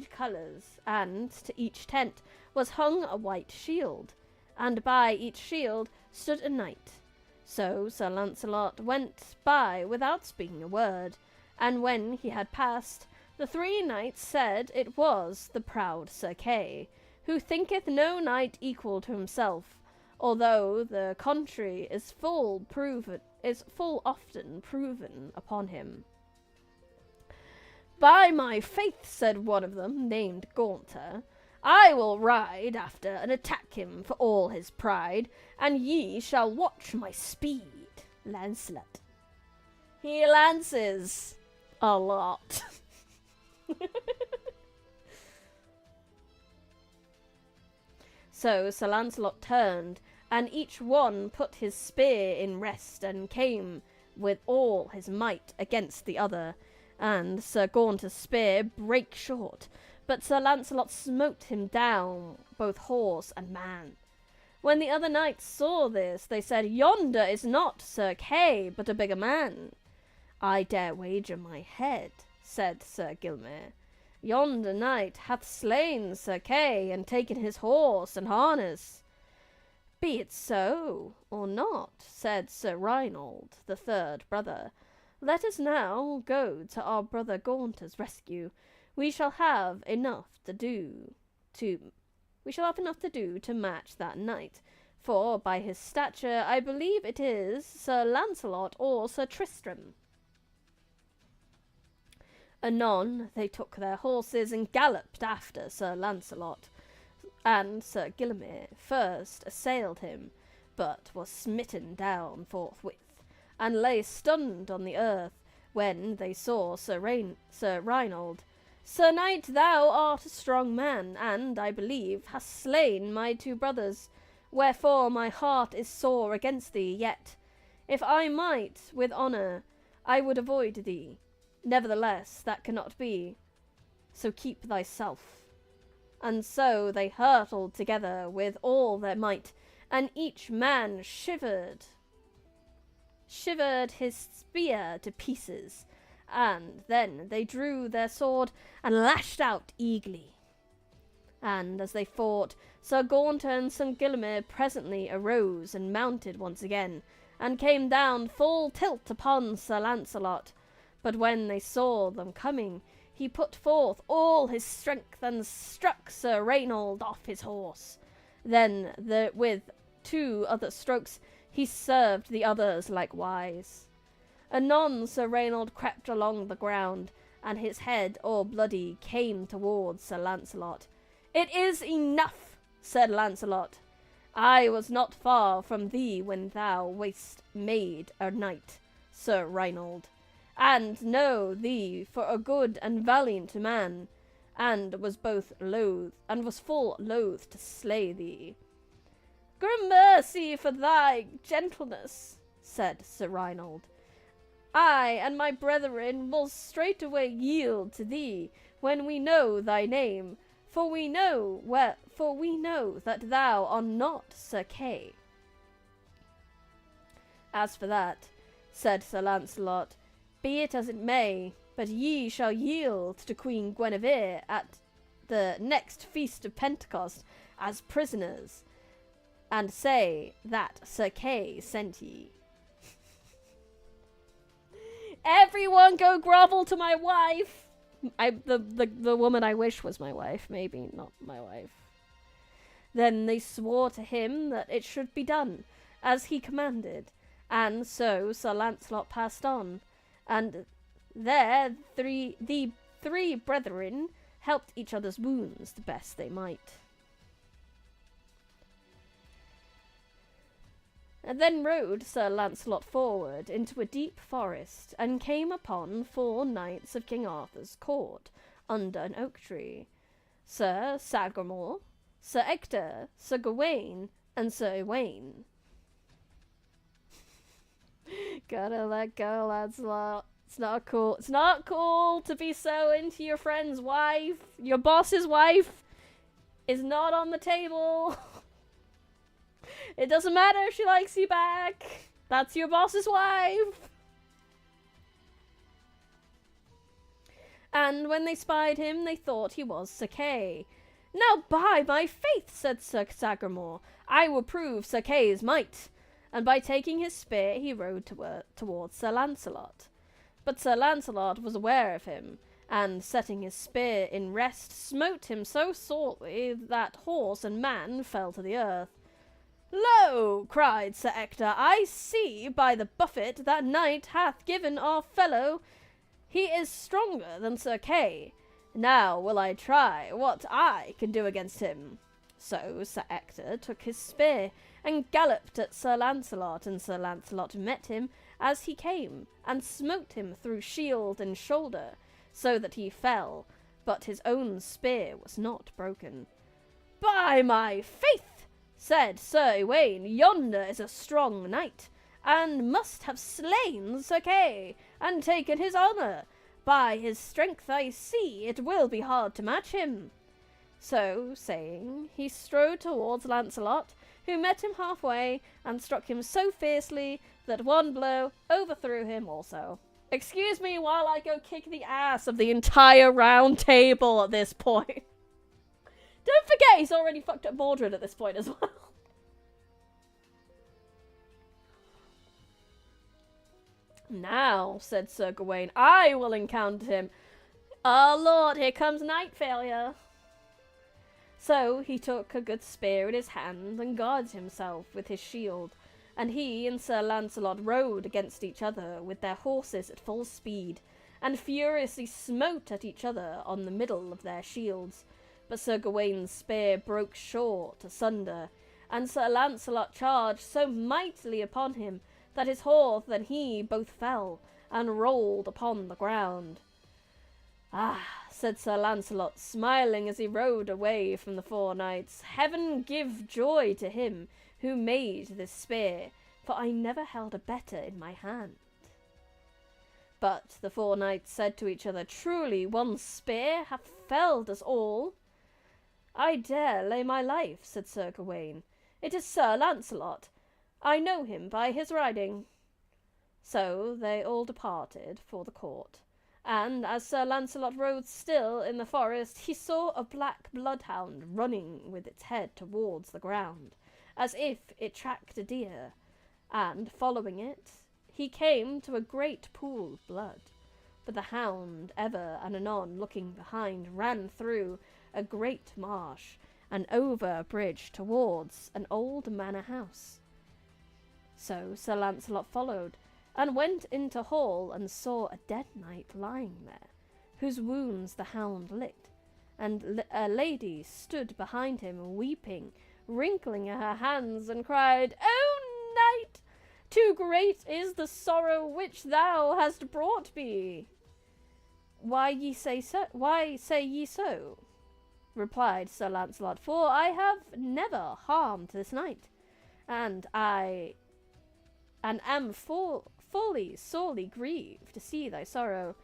Speaker 1: colours, and to each tent was hung a white shield, and by each shield stood a knight. So Sir Lancelot went by without speaking a word, and when he had passed, the 3 knights said it was the proud Sir Kay, who thinketh no knight equal to himself, although the contrary is full often proven upon him. By my faith, said one of them, named Gaunter, I will ride after and attack him for all his pride, and ye shall watch my speed. Lancelot. He lances a lot. So Sir Lancelot turned, and each one put his spear in rest, and came with all his might against the other, and Sir Gaunter's spear brake short, but Sir Lancelot smote him down, both horse and man. When the other knights saw this, they said, Yonder is not Sir Kay, but a bigger man. I dare wager my head, said Sir Gilmere, yonder knight hath slain Sir Kay, and taken his horse and harness. Be it so, or not, said Sir Reinald, the 3rd brother. Let us now go to our brother Gaunter's rescue. We shall have enough to do to match that knight, for by his stature I believe it is Sir Lancelot or Sir Tristram. Anon they took their horses and galloped after Sir Lancelot, and Sir Gilmere first assailed him, but was smitten down forthwith, and lay stunned on the earth. When they saw Sir Reinald, Sir Knight, thou art a strong man, and, I believe, hast slain my 2 brothers, wherefore my heart is sore against thee, yet If I might, with honour, I would avoid thee. Nevertheless, that cannot be. So keep thyself. And so they hurtled together with all their might, and each man shivered his spear to pieces, and then they drew their sword and lashed out eagerly. And as they fought, Sir Gaunter and Sir Gillimer presently arose and mounted once again, and came down full tilt upon Sir Lancelot. But when they saw them coming, he put forth all his strength and struck Sir Raynold off his horse. Then with 2 other strokes he served the others likewise. Anon Sir Raynold crept along the ground, and his head all bloody came towards Sir Lancelot. "It is enough," said Lancelot. "I was not far from thee when thou wast made a knight, Sir Raynold, and know thee for a good and valiant man, and was full loath to slay thee." "Gramercy for thy gentleness," said Sir Raynold. "I and my brethren will straightway yield to thee when we know thy name, for we know that thou art not Sir Kay." "As for that," said Sir Lancelot, "be it as it may, but ye shall yield to Queen Guinevere at the next feast of Pentecost as prisoners, and say that Sir Kay sent ye." "Everyone go grovel to my wife!" The woman I wish was my wife, maybe not my wife. Then they swore to him that it should be done, as he commanded, and so Sir Lancelot passed on, and there the 3 brethren helped each other's wounds the best they might. And then rode Sir Lancelot forward into a deep forest, and came upon 4 knights of King Arthur's court, under an oak tree, Sir Sagramore, Sir Ector, Sir Gawain, and Sir Iwain. Gotta let go, Lancelot. It's not cool. It's not cool to be so into your friend's wife. Your boss's wife is not on the table. It doesn't matter if she likes you back. That's your boss's wife. And when they spied him, they thought he was Sir Kay. "Now, by my faith," said Sir Sagramore, "I will prove Sir Kay's might." And by taking his spear, he rode towards Sir Lancelot. But Sir Lancelot was aware of him, and setting his spear in rest, smote him so sorely that horse and man fell to the earth. "Lo!" cried Sir Ector, "I see by the buffet that knight hath given our fellow. He is stronger than Sir Kay. Now will I try what I can do against him." So Sir Ector took his spear and galloped at Sir Lancelot, and Sir Lancelot met him as he came, and smote him through shield and shoulder, so that he fell, but his own spear was not broken. "By my faith," said Sir Iwain, "yonder is a strong knight, and must have slain Sir Kay, and taken his honour. By his strength I see it will be hard to match him." So saying, he strode towards Lancelot, who met him halfway, and struck him so fiercely that one blow overthrew him also. Excuse me while I go kick the ass of the entire round table at this point. Don't forget he's already fucked up Mordred at this point as well. "Now," said Sir Gawain, "I will encounter him. Oh Lord, here comes Knight Failure." So he took a good spear in his hand, and guarded himself with his shield, and he and Sir Lancelot rode against each other with their horses at full speed, and furiously smote at each other on the middle of their shields. But Sir Gawain's spear broke short asunder, and Sir Lancelot charged so mightily upon him that his horse and he both fell, and rolled upon the ground. "Ah," said Sir Lancelot, smiling as he rode away from the 4 knights, "heaven give joy to him who made this spear, for I never held a better in my hand. But the 4 knights said to each other, Truly one spear hath felled us all. I dare lay my life, said Sir Gawain. It is Sir Lancelot. I know him by his riding. So they all departed for the court, and as Sir Lancelot rode still in the forest, he saw a black bloodhound running with its head towards the ground, as if it tracked a deer, and, following it, he came to a great pool of blood. But the hound, ever and anon looking behind, ran through a great marsh, and over a bridge towards an old manor house. So Sir Lancelot followed, and went into hall, and saw a dead knight lying there, whose wounds the hound licked, and a lady stood behind him, weeping, wrinkling her hands, and cried, O knight, too great is the sorrow which thou hast brought me. Why say ye so? Replied Sir Lancelot, for I have never harmed this knight, and am fully sorely grieved to see thy sorrow.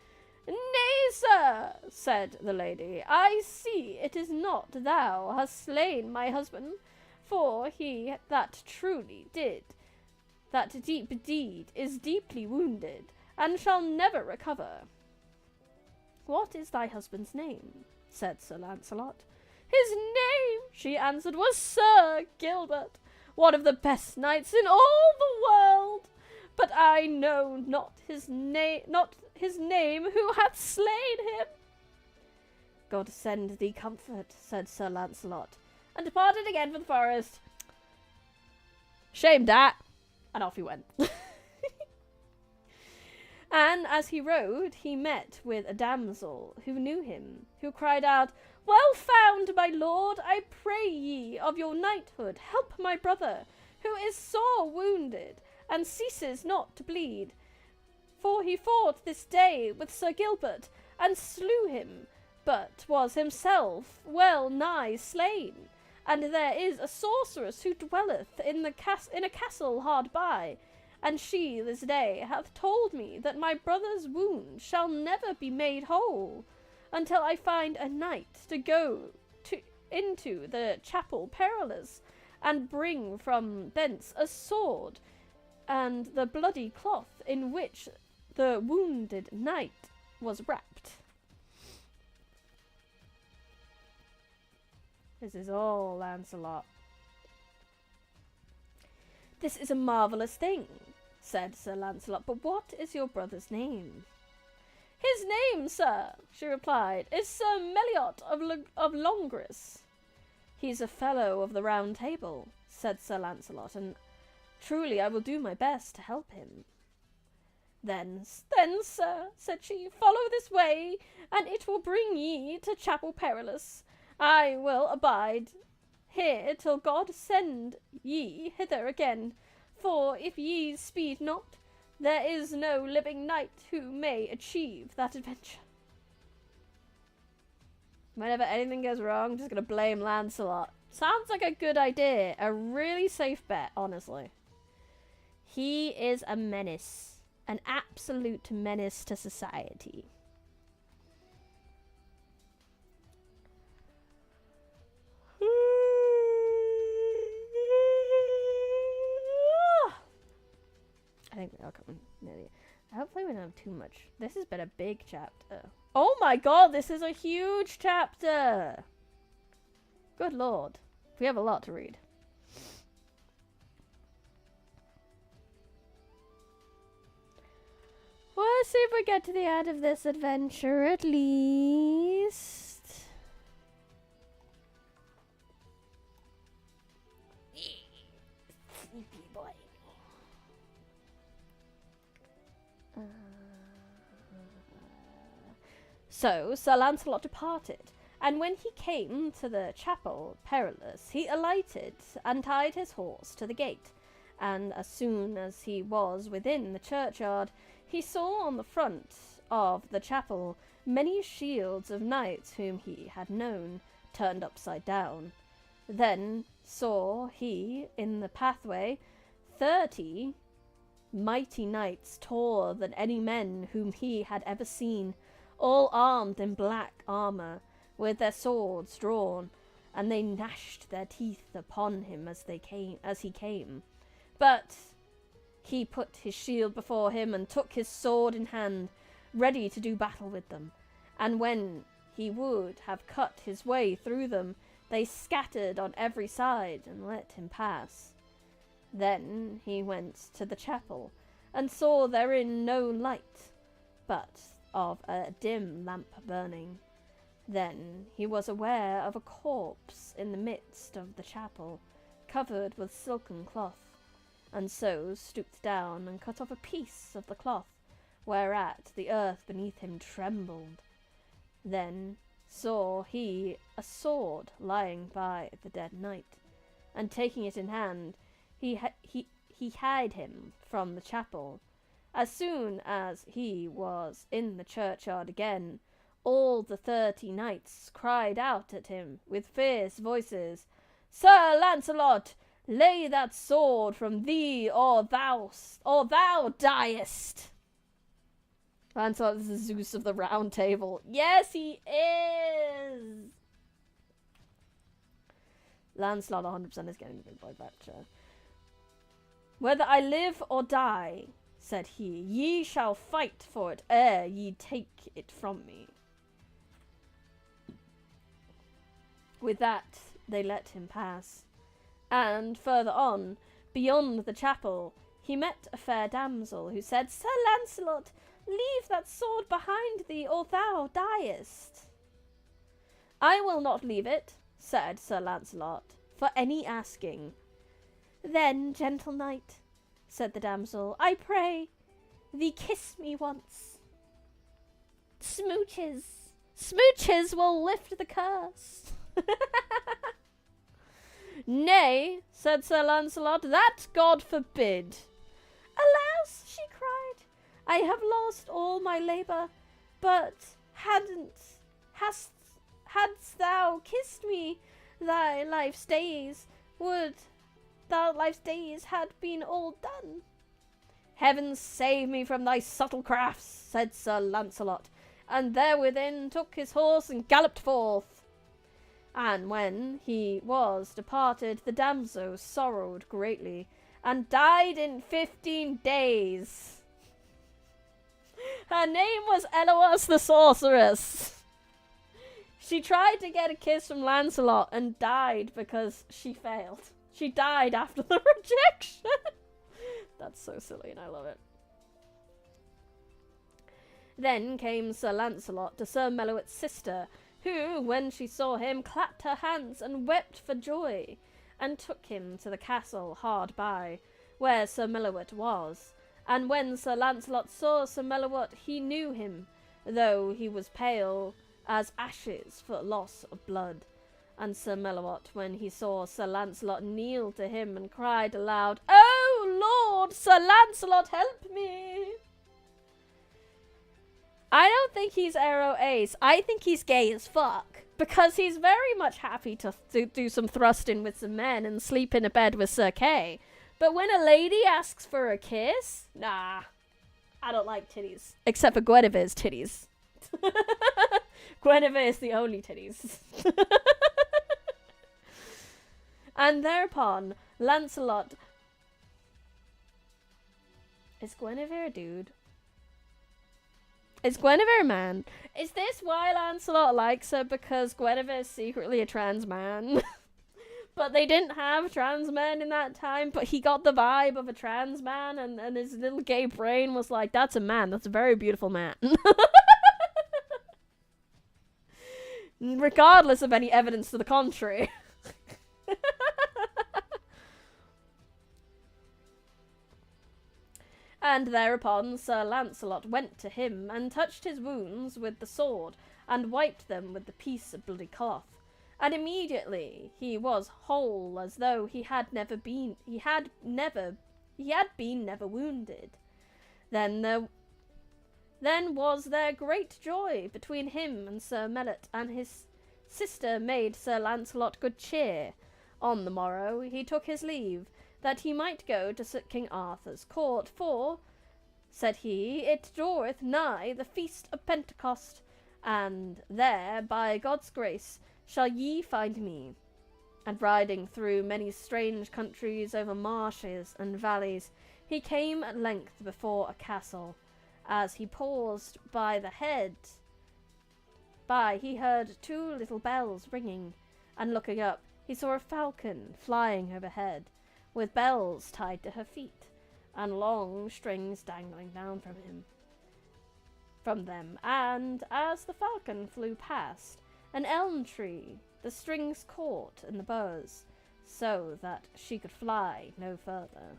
Speaker 1: Nay, sir, said the lady, I see it is not thou hast slain my husband, for he that truly did that deep deed is deeply wounded, and shall never recover. What is thy husband's name? Said Sir Lancelot. His name, she answered, was Sir Gilbert, one of the best knights in all the world. But I know not his name who hath slain him. God send thee comfort, said Sir Lancelot, and departed again for the forest. Shame that. And off he went. And as he rode, he met with a damsel who knew him, who cried out, Well found, my lord, I pray ye of your knighthood, help my brother, who is sore wounded, and ceases not to bleed. For he fought this day with Sir Gilbert, and slew him, but was himself well nigh slain. And there is a sorceress who dwelleth in a castle hard by, and she this day hath told me that my brother's wound shall never be made whole, until I find a knight to go into the chapel perilous, and bring from thence a sword, and the bloody cloth in which the wounded knight was wrapped. This is all Lancelot. This is a marvellous thing, said Sir Lancelot, but what is your brother's name? His name, sir, she replied, is Sir Meliot of Longris. He's a fellow of the Round Table, said Sir Lancelot, and truly I will do my best to help him. Then, sir, said she, follow this way, and it will bring ye to Chapel Perilous. I will abide here till God send ye hither again, for if ye speed not, there is no living knight who may achieve that adventure. Whenever anything goes wrong, I'm just going to blame Lancelot. Sounds like a good idea. A really safe bet, honestly. He is a menace. An absolute menace to society. I think we are coming nearly. Hopefully we don't have too much. This has been a big chapter. Oh my god, this is a huge chapter! Good lord. We have a lot to read. Well, let's see if we get to the end of this adventure at least. Sleepy boy. So Sir Lancelot departed, and when he came to the Chapel Perilous, he alighted and tied his horse to the gate, and as soon as he was within the churchyard, he saw on the front of the chapel many shields of knights whom he had known, turned upside down. Then saw he in the pathway 30 mighty knights, taller than any men whom he had ever seen, all armed in black armour, with their swords drawn, and they gnashed their teeth upon him as he came. But he put his shield before him and took his sword in hand, ready to do battle with them. And when he would have cut his way through them, they scattered on every side and let him pass. Then he went to the chapel, and saw therein no light, but of a dim lamp burning. Then he was aware of a corpse in the midst of the chapel, covered with silken cloth, and so stooped down and cut off a piece of the cloth, whereat the earth beneath him trembled. Then saw he a sword lying by the dead knight, and taking it in hand, he hied him from the chapel. As soon as he was in the churchyard again, all the 30 knights cried out at him with fierce voices, "Sir Lancelot, lay that sword from thee, or thou diest." Lancelot is the Zeus of the Round Table. Yes, he is. Lancelot 100% is getting the big boy voucher. "Whether I live or die," said he, "ye shall fight for it ere ye take it from me." With that they let him pass. And further on, beyond the chapel, he met a fair damsel, who said, "Sir Lancelot, leave that sword behind thee, or thou diest." "I will not leave it," said Sir Lancelot, "for any asking." "Then, gentle knight," said the damsel, "I pray thee kiss me once. Smooches will lift the curse." "Nay," said Sir Lancelot, "that God forbid." "Alas," she cried, "I have lost all my labour, but hadst thou kissed me, thy life's days had been all done." "Heaven save me from thy subtle crafts," said Sir Lancelot, and therewithin took his horse and galloped forth. And when he was departed, the damsel sorrowed greatly, and died in 15 days. Her name was Eloise the Sorceress. She tried to get a kiss from Lancelot and died because she failed. She died after the rejection. That's so silly and I love it. Then came Sir Lancelot to Sir Mellowet's sister, who, when she saw him, clapped her hands and wept for joy, and took him to the castle hard by, where Sir Mellowet was. And when Sir Lancelot saw Sir Mellowet, he knew him, though he was pale as ashes for loss of blood. And Sir Mellowet, when he saw Sir Lancelot, kneeled to him and cried aloud, "Oh Lord, Sir Lancelot, help me!" I don't think he's aro ace. I think he's gay as fuck. Because he's very much happy to do some thrusting with some men and sleep in a bed with Sir Kay. But when a lady asks for a kiss, nah. I don't like titties. Except for Guinevere's titties. Guinevere is the only titties. And thereupon, Lancelot... Is Guinevere a dude? Is Guinevere a man? Is this why Lancelot likes her? Because Guinevere's secretly a trans man? But they didn't have trans men in that time, but he got the vibe of a trans man, and his little gay brain was like, that's a man, that's a very beautiful man. Regardless of any evidence to the contrary. And thereupon Sir Lancelot went to him, and touched his wounds with the sword, and wiped them with the piece of bloody cloth. And immediately he was whole, as though he had been never wounded. Then was there great joy between him and Sir Mellowet, and his sister made Sir Lancelot good cheer. On the morrow he took his leave, that he might go to King Arthur's court, for, said he, it draweth nigh the feast of Pentecost, and there, by God's grace, shall ye find me. And riding through many strange countries over marshes and valleys, he came at length before a castle. As he paused by the head, he heard two little bells ringing, and looking up, he saw a falcon flying overhead, with bells tied to her feet, and long strings dangling down from them, and as the falcon flew past an elm tree, the strings caught in the boughs, so that she could fly no further.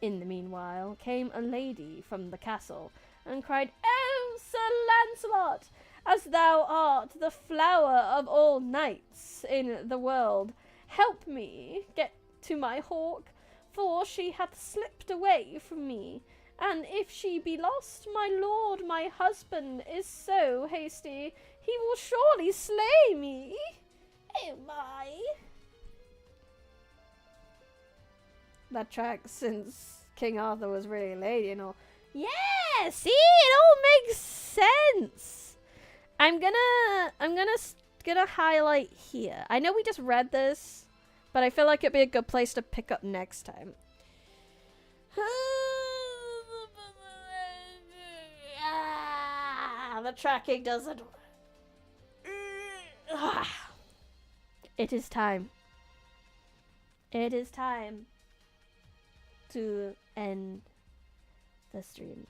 Speaker 1: In the meanwhile came a lady from the castle, and cried, "Oh, Sir Lancelot, as thou art the flower of all knights in the world, help me get to my hawk, for she hath slipped away from me, and if she be lost, my lord, my husband, is so hasty, he will surely slay me. Oh my." That track since King Arthur was really lady and all. Yeah, see, it all makes sense. I'm gonna highlight here. I know we just read this, but I feel like it'd be a good place to pick up next time. The tracking doesn't. It is time. It is time to end the stream.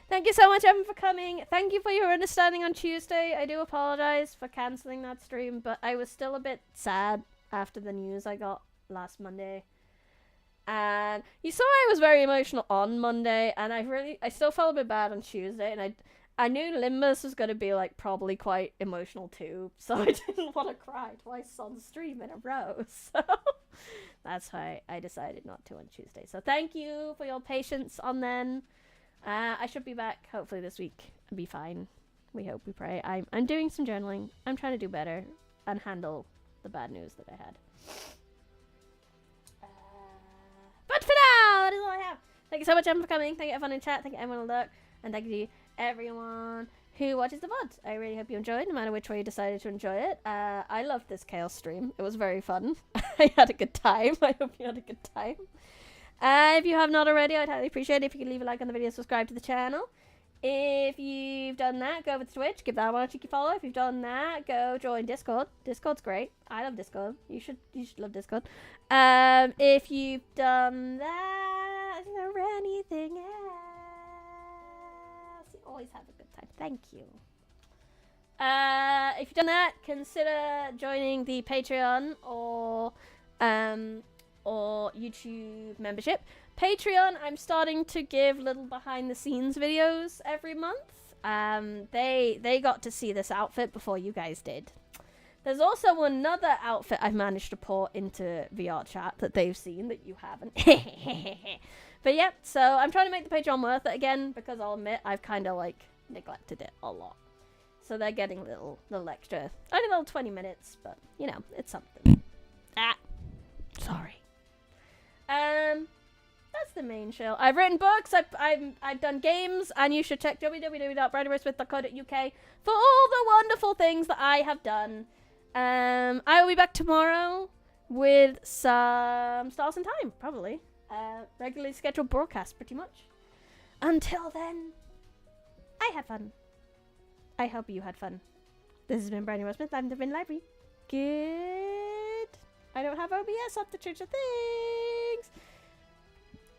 Speaker 1: Thank you so much, Evan, for coming. Thank you for your understanding on Tuesday. I do apologize for cancelling that stream, but I was still a bit sad after the news I got last Monday. And you saw I was very emotional on Monday, and I still felt a bit bad on Tuesday, and I knew Limbus was going to be, like, probably quite emotional too, so I didn't want to cry twice on stream in a row, so that's why I decided not to on Tuesday. So thank you for your patience on then. I should be back, hopefully, this week and be fine. We hope, we pray. I'm doing some journaling. I'm trying to do better and handle the bad news that I had. But for now, that is all I have. Thank you so much, everyone, for coming. Thank you, everyone in chat. Thank you, everyone on the look. And thank you, everyone who watches the VOD. I really hope you enjoyed, no matter which way you decided to enjoy it. I loved this chaos stream. It was very fun. I had a good time. I hope you had a good time. If you have not already, I'd highly appreciate it if you could leave a like on the video, subscribe to the channel. If you've done that, go over to Twitch, give that one a cheeky follow. If you've done that, go join Discord. Discord's great. I love Discord. You should love Discord. If you've done that, is there anything else? You always have a good time. Thank you. If you've done that, consider joining the Patreon or YouTube membership. Patreon, I'm starting to give little behind the scenes videos every month. They got to see this outfit before you guys did. There's also another outfit I've managed to port into VR chat that they've seen that you haven't. But yeah, so I'm trying to make the Patreon worth it again, because I'll admit I've kind of like neglected it a lot. So they're getting a little extra, only a little 20 minutes, but you know, it's something. Sorry. That's the main show. I've written books, I've done games, and you should check www.bridalracewith.co.uk for all the wonderful things that I have done. I will be back tomorrow with some Stars in Time, probably. Regularly scheduled broadcast, pretty much. Until then, I had fun. I hope you had fun. This has been Brandon Smith. I'm the Vin Library. Good. I don't have OBS up to change the things.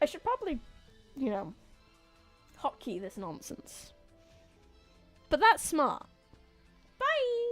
Speaker 1: I should probably, you know, hotkey this nonsense. But that's smart. Bye!